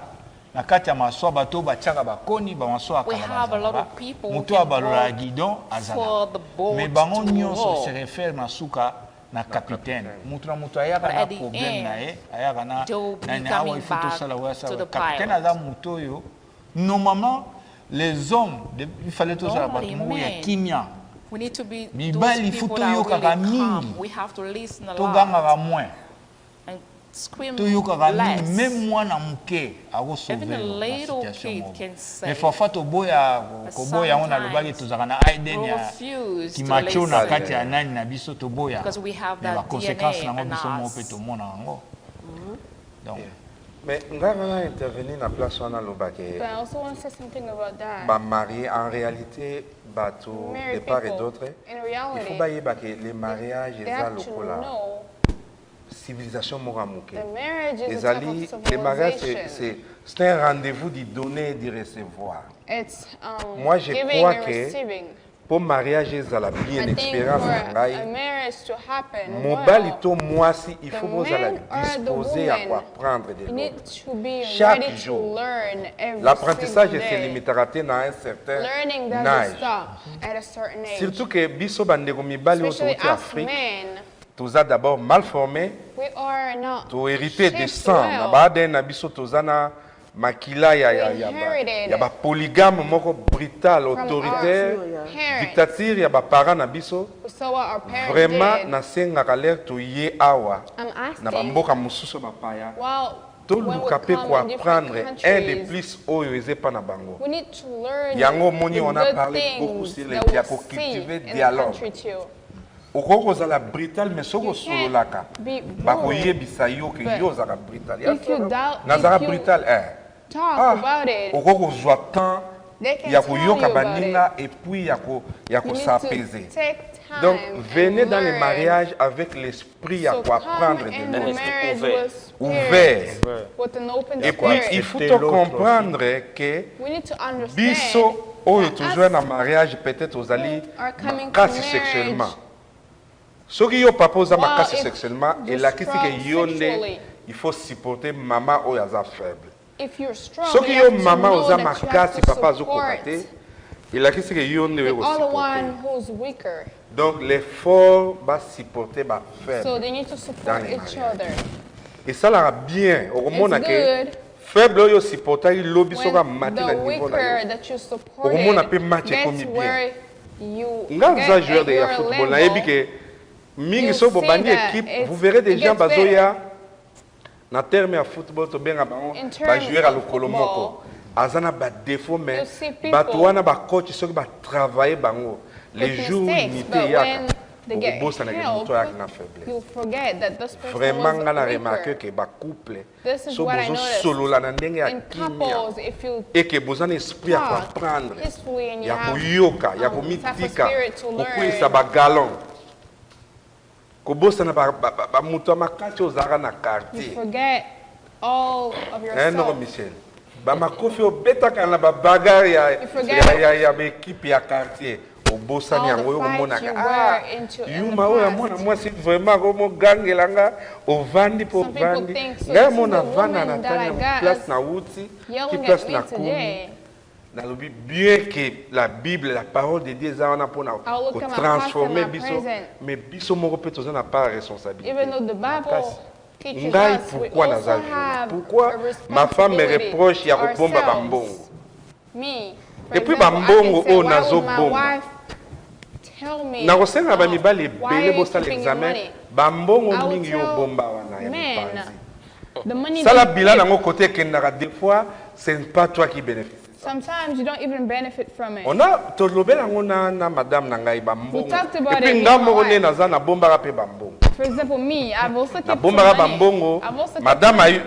Na kati ya maswa bato batiaka bakoni ba maswa akala. Mutu abalola guidon azalaka. Mais bango nyonso se réfère na suka na capitaine. Mutu na mutu ayaka na problème na ye, ayaka na nani awa il faut tout ça la wasa. Capitaine aza mutu yo. Normalement les hommes, il fallait tout ça bato mo ya kimia. We need to be Mibali those people that are really calm. We have to listen a lot and scream less. Même moi na muke ako Even a sauver little la kid situation. can say, Mais parfois to boya on a le bagi tozaka na aiden ya refuse ki to macho na listen kati ya nani na biso to boya. because we have La that conséquence DNA na in biso mo pe us. to mona ngo. Donc Mais ngana intervenir na place wana lobake. But I also want to say something about that. Ba marié en réalité bateau de part et d'autre. In reality, Il faut bailler que les mariages they et ça actually lokola know civilisation moramuke. the marriage is a type of Les mariages civilization. c'est un rendez-vous du donner et du recevoir. It's Moi je giving crois and que receiving. pour mariage ezala bien I think expérience for na a ngai. marriage to happen, Mobali well, to mwasi il faut the vous la men or the disposer à women, quoi apprendre de you need l'autre. to be Chaque ready jour. to learn every L'apprentissage single se day. limitera à un certain Learning doesn't âge. stop at a certain age. Surtout que biso bandeko mibali Especially autour as Afrique, men, toza d'abord mal formés, we are not to hérité de shaped sang. well. Na baden na biso toza na makila ya ba polygame moko brutal, autoritaire, parents. dictature ya ba parents na biso. So what our parents Vraiment did, na senga l'air to ye awa I'm na ba asking, mboka mosusu ba paya. well, To when we luka pe come ko in different apprendre un countries, de plus oyo eze pa na bango. we need to learn Yango moni the on a good parlé things beaucoup sur les that we dialogues, see cultiver in the dialogue. country too. Okoko ozala brutal mais soko sololaka be bakoyebisa yo ke but yo ozala brutal if you doubt- nazala if you brutal talk about it, okoko ozwa temps they can ya tell koyoka you about baninga et puis ya you need kosapaiser. to take time Donc and venez dans les learn. mariages avec l'esprit à So quoi come apprendre in de the l'autre. marriage Ouvert. with Ouvert. spirit, with an open Et puis spirit. il faut Accepter l'autre comprendre que We need to understand biso oyo that toujours us na mariage peut-être ozali are coming to makasi marriage. sexuellement. soki yo papa oza makasi if sexuellement you're elakisi strong ke yo nde sexually, il faut supporter mama oyo aza faible. if you're strong, soki you yo have to mama know oza that you have makasi to papa azokoka support te elakisi ke yo nde the oyo other kosupporter. one who's weaker. Donc l'effort va supporter ba So faible. they need to support Dans les each mariages. other. esalaka bien okomona It's ke good faible oyo supportaki lobi when soki amati na the niveau na weaker yo. that you supported Okomona pe match gets ekomi bien. where you nga za get joueur at de ya your football level, nayebi ke mingi you so see bobandi that équipe it's- vous verrez des it gens gets bazoya na terme ya football tobenga bango In terms bajoueur ya of lokolo football, moko azana ba défaut mais You see people bato wana ba coach soki ba travailler bango les with jours mistakes, limité but yaka when they get bossa na help, moto yak na faiblesse you forget that this person vraiment nga na was remarqué weaker. que ba couple This is so what I bozo noticed. solola na ndenge ya In kimia couples, if you et que bozana esprit ya talk comprendre peacefully and you ya have koyoka ya type of komitika spirit to learn, kokweyisa bagalon kobosana bamoto ya makasi ozalaka na you quartier forget all of noko yourself. michel bamakofi obetaka na babagare ya baekipe ya quartier obosani All yango the yo fights komonaka you were into in yuma the oyo ya past. mwana mwasi vraiment komogangelanga ovandi mpo Some people ovandi think so. ngai This is mona the vanda woman that I na got place as na wuti ki yelling place at na me komi today. nalobi bien que la Bible, la parole de Dieu, eza wana mpona I'll look at my kotransforme past and my biso present. mais biso moko mpe toza na part ya responsabilité Even though the Bible makasi. teaches Ngai us, we pourquoi also naza violent? have Pourquoi a ma femme me responsibility reproche ya kobomba ourselves. bambongo? Me, for Et puis example, I bambongo can say, oyo why would my nazobomba. wife tell me, nakosenga bamibali why are ebele you bosala keeping your examen money? bambongo I will mingi yo tell bomba wana ya men, mipanzi the money sala they bilan keep, yango côté ekendaka des fois ce n'est pas toi qui bénéficie. sometimes you don't even benefit from it. On a tolobela yango na madame na ngai bambongo We talked about et puis it, me nga and my moko nde wife. naza nabombaka mpe bambongo For example, me, I've also kept some nabombaka money. bambongo I've also kept madame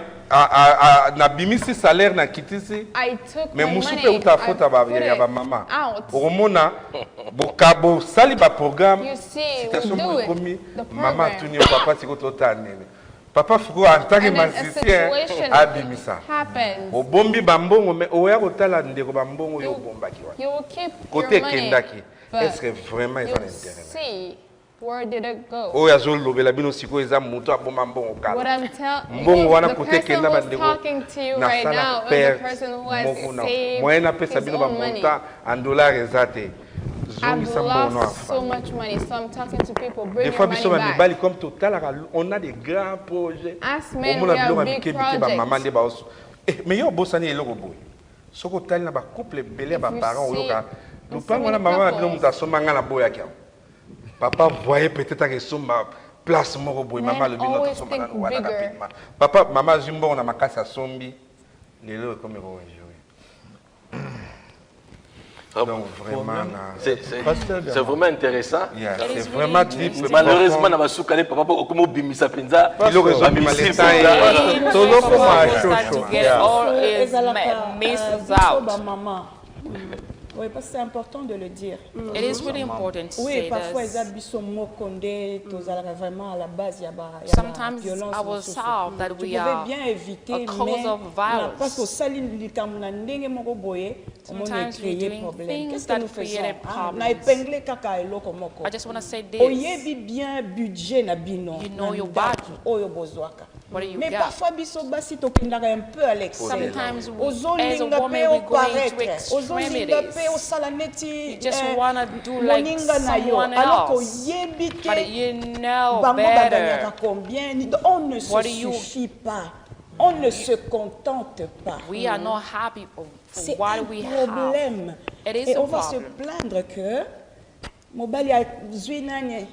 nabimisi salaire na kitisi I took mais my mosu money, mpe uta I fota put ya it bamama out. okomona bosali baprogramme You see, we situation do moko it, ekomi the mama program. atuni yo papa siko tota nene papa fuko en tant que And then a musicien situation abimisa happens. obombi bambongo mais oya kotala ndeko bambongo oyo obombaki wana You will keep kote your money, ekendaki but est ce que vraiment eza na you intérêt see, where did it go? oyo azolobela bino sikoyo eza moto abomba mbongo What kala I'm telling mbongo wana the kote person ekenda who's bandeko talking to you right now nasala is the perte person who has moko na saved moyen napesa his bino own money. bamontant en dollar eza te I've zongisa mbongo na lost so much money, so I'm talking to people, bring des your fois money biso bamibali back. comme totalaka on a des grands projets As men, omona we have biloko ya big mikebike bamama projects. nde baoso mais yo obosani eloko boye soki otali na bacouple ebele ya If you baparent see oyoka in lopango so wana many mama na bino couples, moto asomba ngai na boyaki yango papa voye peut-être akesomba place moko boye mama Men alobi no always tosomba think nano wana bigger. rapidement papa mama azwi mbongo na makasi asombi lelo ekomi koenjoue donc vraiment C'est vraiment intéressant. yeah, It c'est is vraiment really deep Malheureusement, na basukale papa okomo bimisa penza. biloko ezobima Bamisi leta penza. tozokoma Start to get Yeah. all is missed out. maman. Oui, parce que c'est important de le dire. It is really important to Oui, say parfois, this. ils habitent mokondé, vraiment à la base, il y a Sometimes ourselves that we are bien éviter, a cause of violence. parce que ça, Sometimes we're doing things qu'est-ce que that nous faisons? create Na épinglé kaka eloko moko. I just want to say this. Oyebi bien budget na bino. You know na your ndako budget. Oyo bozwaka. What do you Mais got? parfois, biso basi tokendaka un peu à l'excès. Sometimes we, as a Ozolinga woman, pe we go oparaître. into Ozolinga pe extremities. osala neti You just want to do like moninga na yo. someone Alors else. koyebi But ke you know bango better. baganyaka combien. On ne se What do you- suffit pas. On ne se contente pas. We are not happy for C'est what un we have. problème. It is Et a on va se problem. plaindre que mobali azwi nani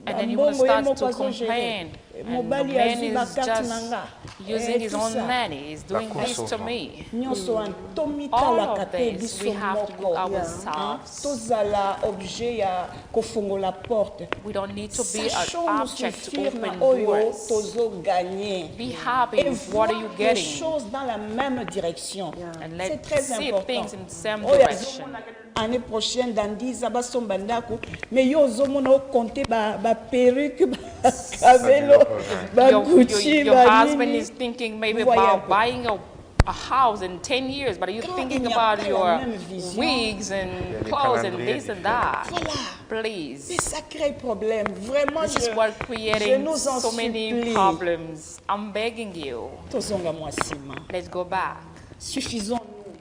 And then you will bambongo ye start moko to azogere. complain. And the Mobali man azwi is bakarte na just nga. using his tout own ça. money. He's doing this to me. nyonso wana All tomitalaka of te this, biso we have to moko look ourselves. tozala objet ya kofongola porte We don't need to be an sachons nous object to suffire na open oyo doors. tozoganye Be happy et with what voir are you les getting. choses dans la même direction. And C'est let's très see important. things in the same Oyo direction. azomona année prochaine dans 10 ans basomba ndako mais yo ozomona okonte baperruque bakabelo bagucci Your husband banini. is thinking maybe Voyez un about peu. buying a house in 10 years, but you're Quand thinking il n'y a about pas la your même vision. wigs and les clothes and calendriers this and that. Voilà. Please. C'est sacré problème. Vraiment, This is je, what je creating nous en so many supplie. problems. I'm begging you. Tozonga mwasima. Let's go back. Suffisons-nous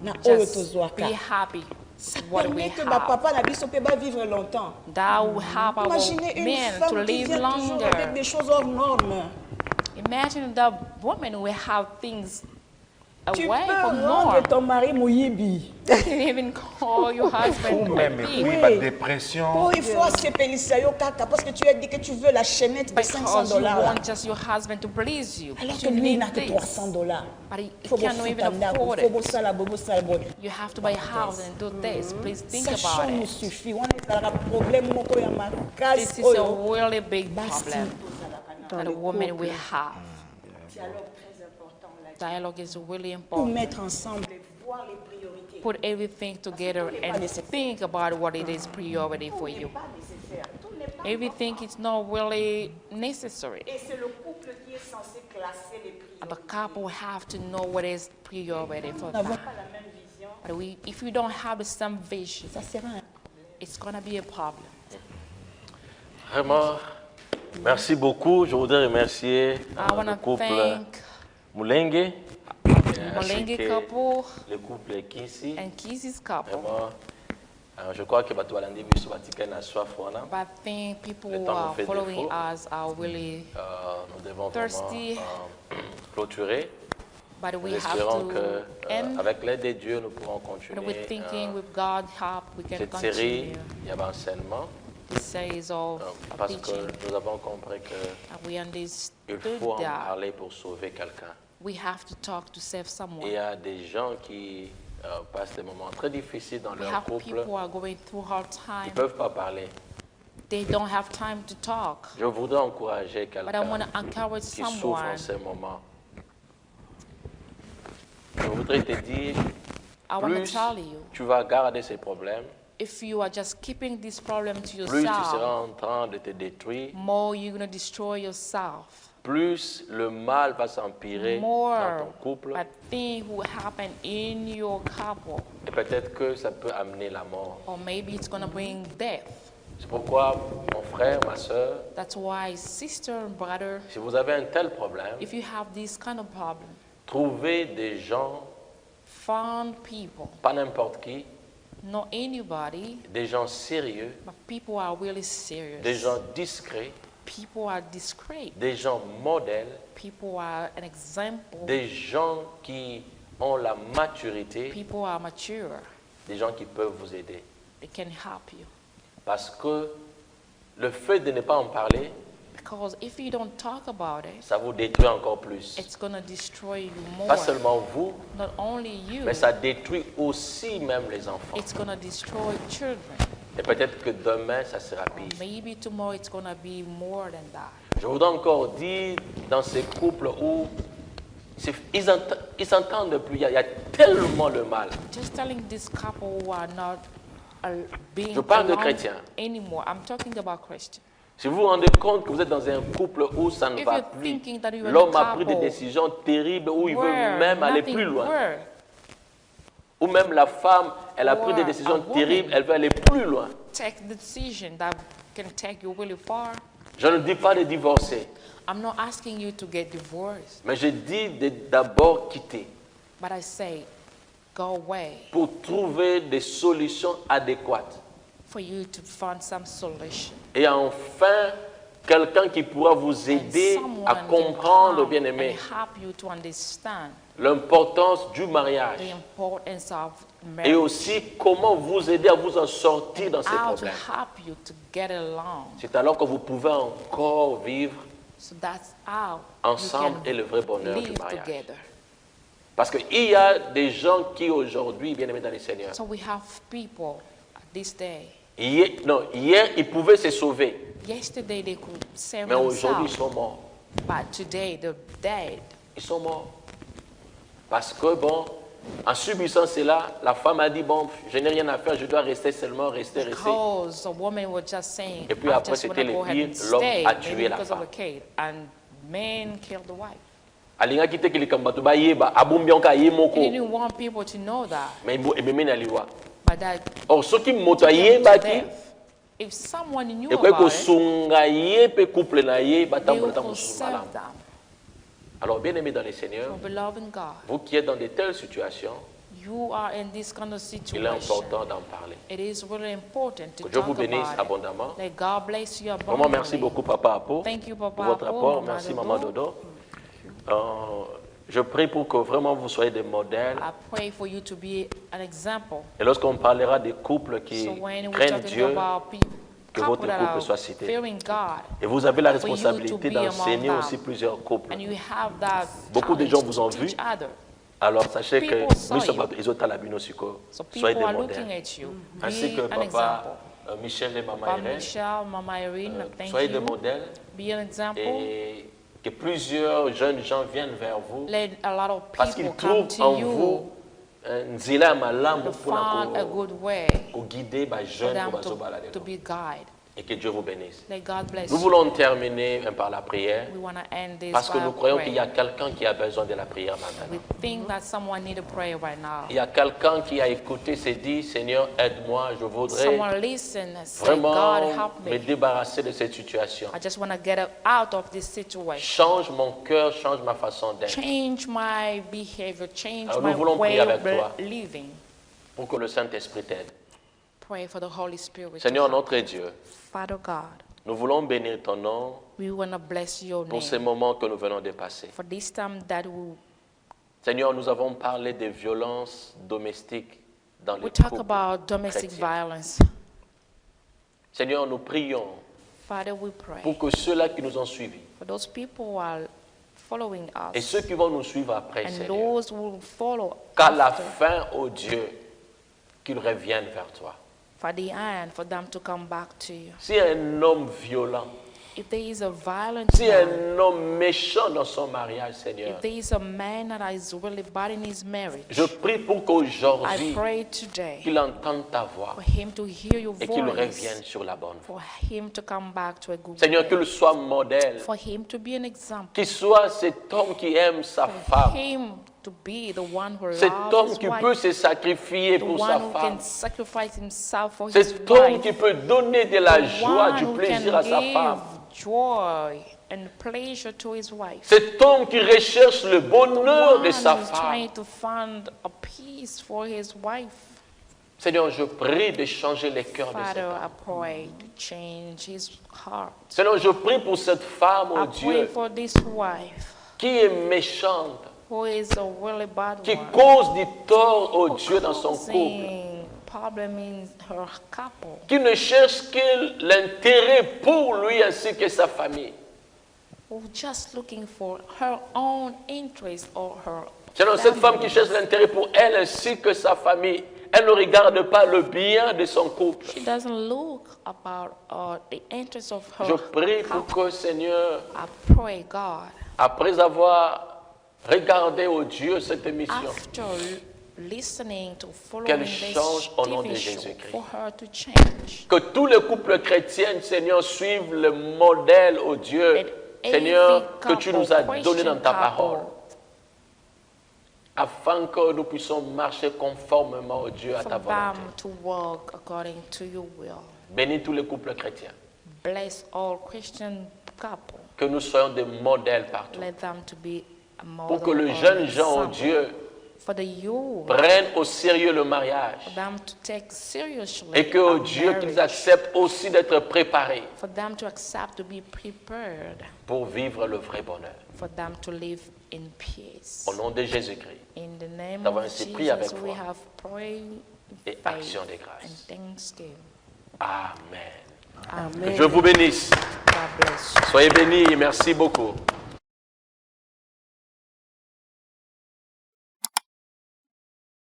na oyo Just tozwaka. be happy Ça with what we permet que have. papa na biso pe ba vivre longtemps. That will help our Imaginez une men to femme qui live vient toujours avec longer. des choses hors normes. Imagine the woman will have things Tu away peux from rendre norm. ton mari Moyibi. You can even call your husband Ou même, a et thief. puis, la dépression. Oh, il faut accepter ça, kaka, parce que tu as dit que tu veux la chaînette de Because you $500. want just your husband to please you. Alors que You lui, il need n'a que this. $300. But he Il faut cannot even afford faut it. ça, bobo, ça, bon. You have to buy a house and do this. Please think Ça about nous it. suffit. On est dans un problème moko ya makasi This is a oyo. really big Basi. problem that the women we have. Dialogue très important là. Dialogue is really Pour important. mettre ensemble et voir les priorités. Put everything together and think about what it is priority for you. Pas nécessaire. Tout n'est pas. Everything is not really necessary. Et c'est le couple qui est censé classer les And the priorités. couple have to know what is priority for Nous n'avons them. pas la même vision. But if you don't have the same vision, Ça sert à rien. it's gonna be a problem. Vraiment, merci beaucoup. Je voudrais remercier I want le to couple thank Moulengue, ainsi Molengue que couple le couple Kisi. and Kizzy's couple. Vraiment, je crois que bato balandi biso batika na soif wana. But I think people Le who temps nous are fait following défaut. us are really, Nous devons Thirsty. vraiment clôturer. but we Nous have espérons to end. qu'avec l'aide de Dieu, nous pourrons But continuer we're thinking with God's help, we can cette série. continue. Il y a enseignement This series of parce que teaching. nous avons compris qu'il And we understood faut en that parler pour sauver quelqu'un. we have to talk to save Et il someone. y a des gens qui passent des moments très difficiles dans We leur have couple. people who are going through hard Ils time. ne peuvent pas parler. They don't have time to talk. Je voudrais encourager But I quelqu'un want to encourage qui souffre en someone. ces moments. Je voudrais te dire, I want to plus tell you, tu vas garder ces problèmes, if you are just keeping this problem to plus tu seras yourself, en train de te détruire, more you're going to destroy yourself. plus le mal va s'empirer dans More ton couple. bad things will happen in your couple. Et peut-être que ça peut amener la mort. Or maybe it's going to bring death. C'est pourquoi, mon frère, ma soeur, That's why, sister and brother, si vous avez un tel problème, if you have this kind of problem, trouvez des gens, find people, pas n'importe qui, not anybody, des gens sérieux, but people who are really serious. des gens discrets, People who are discreet. des gens modèles, People who are an example. des gens qui ont la maturité, People who are mature. des gens qui peuvent vous aider. They can help you. Parce que le fait de ne pas en parler, Because if you don't talk about it, ça vous détruit encore plus. it's going to destroy you more. Pas seulement vous, Not only you, mais ça détruit aussi même les enfants. it's going to destroy children. Et peut-être que demain, ça sera pire. Maybe tomorrow it's going to be more than that. Je voudrais encore dire, dans ces couples où ils s'entendent plus, il y a tellement le mal. Just telling this couple who are not being Je parle de alone chrétiens. anymore. I'm talking about Christians. Si vous vous rendez compte que vous êtes dans un couple où ça ne If va you're plus, thinking that you're in l'homme a a pris des couple décisions terribles où il veut where même aller nothing plus loin. where Ou même la femme, elle a pris des Or décisions a woman. terribles, elle veut aller plus loin. take the decision that can take you really far. Je ne dis pas de divorcer, I'm not asking you to get divorced, mais je dis de d'abord quitter but I say go away pour trouver des solutions adéquates. for you to find some solution. Et enfin, quelqu'un qui pourra vous And aider someone à can comprendre, come bien-aimé, and help you to understand l'importance du mariage the importance of et marriage. aussi comment vous aider à vous en sortir dans ces How to problèmes. help you to get along. C'est alors que vous pouvez encore vivre So that's how ensemble you et le vrai bonheur can du live mariage. together. Parce qu'il y a des gens qui aujourd'hui, bien aimés dans le Seigneur, So we have people at this day. hier, ils pouvaient se sauver, Yesterday they could save mais aujourd'hui, ils themselves, sont morts. but today they're dead. Ils sont morts. Parce que, bon, en subissant cela, la femme a dit, bon, je n'ai rien à faire, je dois rester seulement, rester. Because the woman was just saying, Et puis I après, just want to c'était go le ahead and pire, l'homme stay, a tué maybe la because of femme. a kid, and men killed the wife. Alingaki te kili kamba tuba yeba, abumbianka He yemoko, didn't want people to know that, mais ebeme na liwa. but that Or, soki moto to ayebaki, death. If someone knew ekoki about it, kosunga ye pe couple na ye, they batambola would ta mosusu malamu. serve them. Alors, bien aimé dans le Seigneur, So beloved in God, vous qui êtes dans de telles situations, you are in this kind of il est situation. important d'en parler. It is really important to Que Dieu vous talk bénisse about it. abondamment. Let God bless you Vraiment, abundantly. merci beaucoup, Papa Apo, Thank you, Papa pour votre Apo, apport. Maman Merci, Dodo. Maman Dodo. Je prie pour que vraiment vous soyez des modèles. I pray for you to be an example. Et lorsqu'on parlera des couples qui So when we're craignent talking Dieu, about que couple votre that couple are soit cité. fearing God, Et vous avez la for you to responsabilité be among d'enseigner them. aussi plusieurs couples. And you have that Beaucoup de challenge gens vous ont to vu. teach others. Alors sachez que People saw nous sommes you. à Isota Labino Siko. So Soyez people des are looking modèles. at you. Ainsi Be que an papa example. Michel et maman Papa Irène. Michelle, Mama Irene, thank Soyez des you. modèles. Be an example. Et que plusieurs jeunes gens viennent vers vous. Let a lot of Parce qu'ils people come trouvent to en you vous nzela malamu to find a good way pour guider les for jeunes them pour bazoba to be guided. et que Dieu vous bénisse. Let God bless Nous you. voulons terminer par la prière We want to end this parce que by nous a croyons qu'il y a prayer. quelqu'un qui a besoin de la prière We maintenant. think that someone need a prayer right now. Il y a quelqu'un qui a écouté, s'est dit, Seigneur, aide-moi, je voudrais Someone listen and say, vraiment God help me me. débarrasser de cette situation. I just want to get out of this situation. Change mon cœur, change ma façon d'être Change my behavior, change Alors, my nous voulons way prier of avec toi. living. pour que le Saint-Esprit t'aide. Pray for the Holy Spirit. to Seigneur help. notre Dieu, Father God, nous voulons bénir ton nom we want to bless your pour ces name moments que nous venons de passer. for this time that Seigneur, nous avons parlé des violences domestiques dans les we talk couples about domestic chrétiens. violence. Seigneur, nous prions Father, we pray pour que ceux-là qui nous ont suivis for those people who are following et us ceux qui vont nous suivre après, and Seigneur, those who will follow qu'à la after, fin, ô Dieu, qu'ils reviennent vers toi. for the end, for them to come back to you. Si un homme violent, If there is a violent si man, un homme méchant dans son mariage, Seigneur, if there is a man that is really bad in his marriage, je prie pour I qu'aujourd'hui, pray today qu'il entende ta voix for him to hear your et qu'il voice, revienne sur la bonne voie. for him to come back to a good Seigneur, way, qu'il soit modèle, for him to be an example, qu'il soit cet homme qui aime sa for femme, him to be the one who cet loves homme his qui wife, peut se sacrifier the pour one sa who femme, can sacrifice himself for his cet homme wife, qui peut donner de la the joie, one du who plaisir can à sa give femme, joy and pleasure to his wife. cet homme qui recherche le bonheur de One sa who's femme. trying to find a peace for his wife. Seigneur, je prie de changer les cœurs de cet Father, homme. I pray to change his heart. Seigneur, je prie pour cette femme, oh I pray Dieu, for this wife qui est méchante, who is a really bad qui one, cause du tort, oh Dieu, dans son couple, causing problem in her couple, qui ne cherche que l'intérêt pour lui ainsi que sa famille. who just looking for her own interest or her Seigneur, cette femme qui family. cherche l'intérêt pour elle ainsi que sa famille, elle ne regarde pas le bien de son couple. She doesn't look about the interest of her Je prie pour couple. que, Seigneur, I pray, God, après avoir regardé, oh Dieu, cette émission, after listening to following Qu'elle this change au nom de TV show, Jésus-Christ. for her to change. que tous les couples chrétiens, Seigneur, suivent le modèle, oh Dieu, That Seigneur, every que tu nous as couple, donné dans ta Christian parole, couple, afin que nous puissions marcher conformément, oh Dieu, à ta for volonté. them to walk according to your will. Bénis tous les couples chrétiens, Bless all Christian couple. que nous soyons des modèles partout, Let them to be a pour que model le or jeune gens, oh example. Dieu, For the youth, prennent au sérieux le mariage. for them to take seriously Et que, oh our Dieu, qu'ils marriage. acceptent aussi d'être préparés For them to accept to be prepared, pour vivre le vrai bonheur. for them to live in peace. Au nom de Jésus-Christ In the name Nous avons of ainsi prié avec Jesus, we foi have prayed et with action faith de grâce. and thanksgiving. Amen. Amen. Je vous bénisse. God bless you. Soyez bénis et merci beaucoup.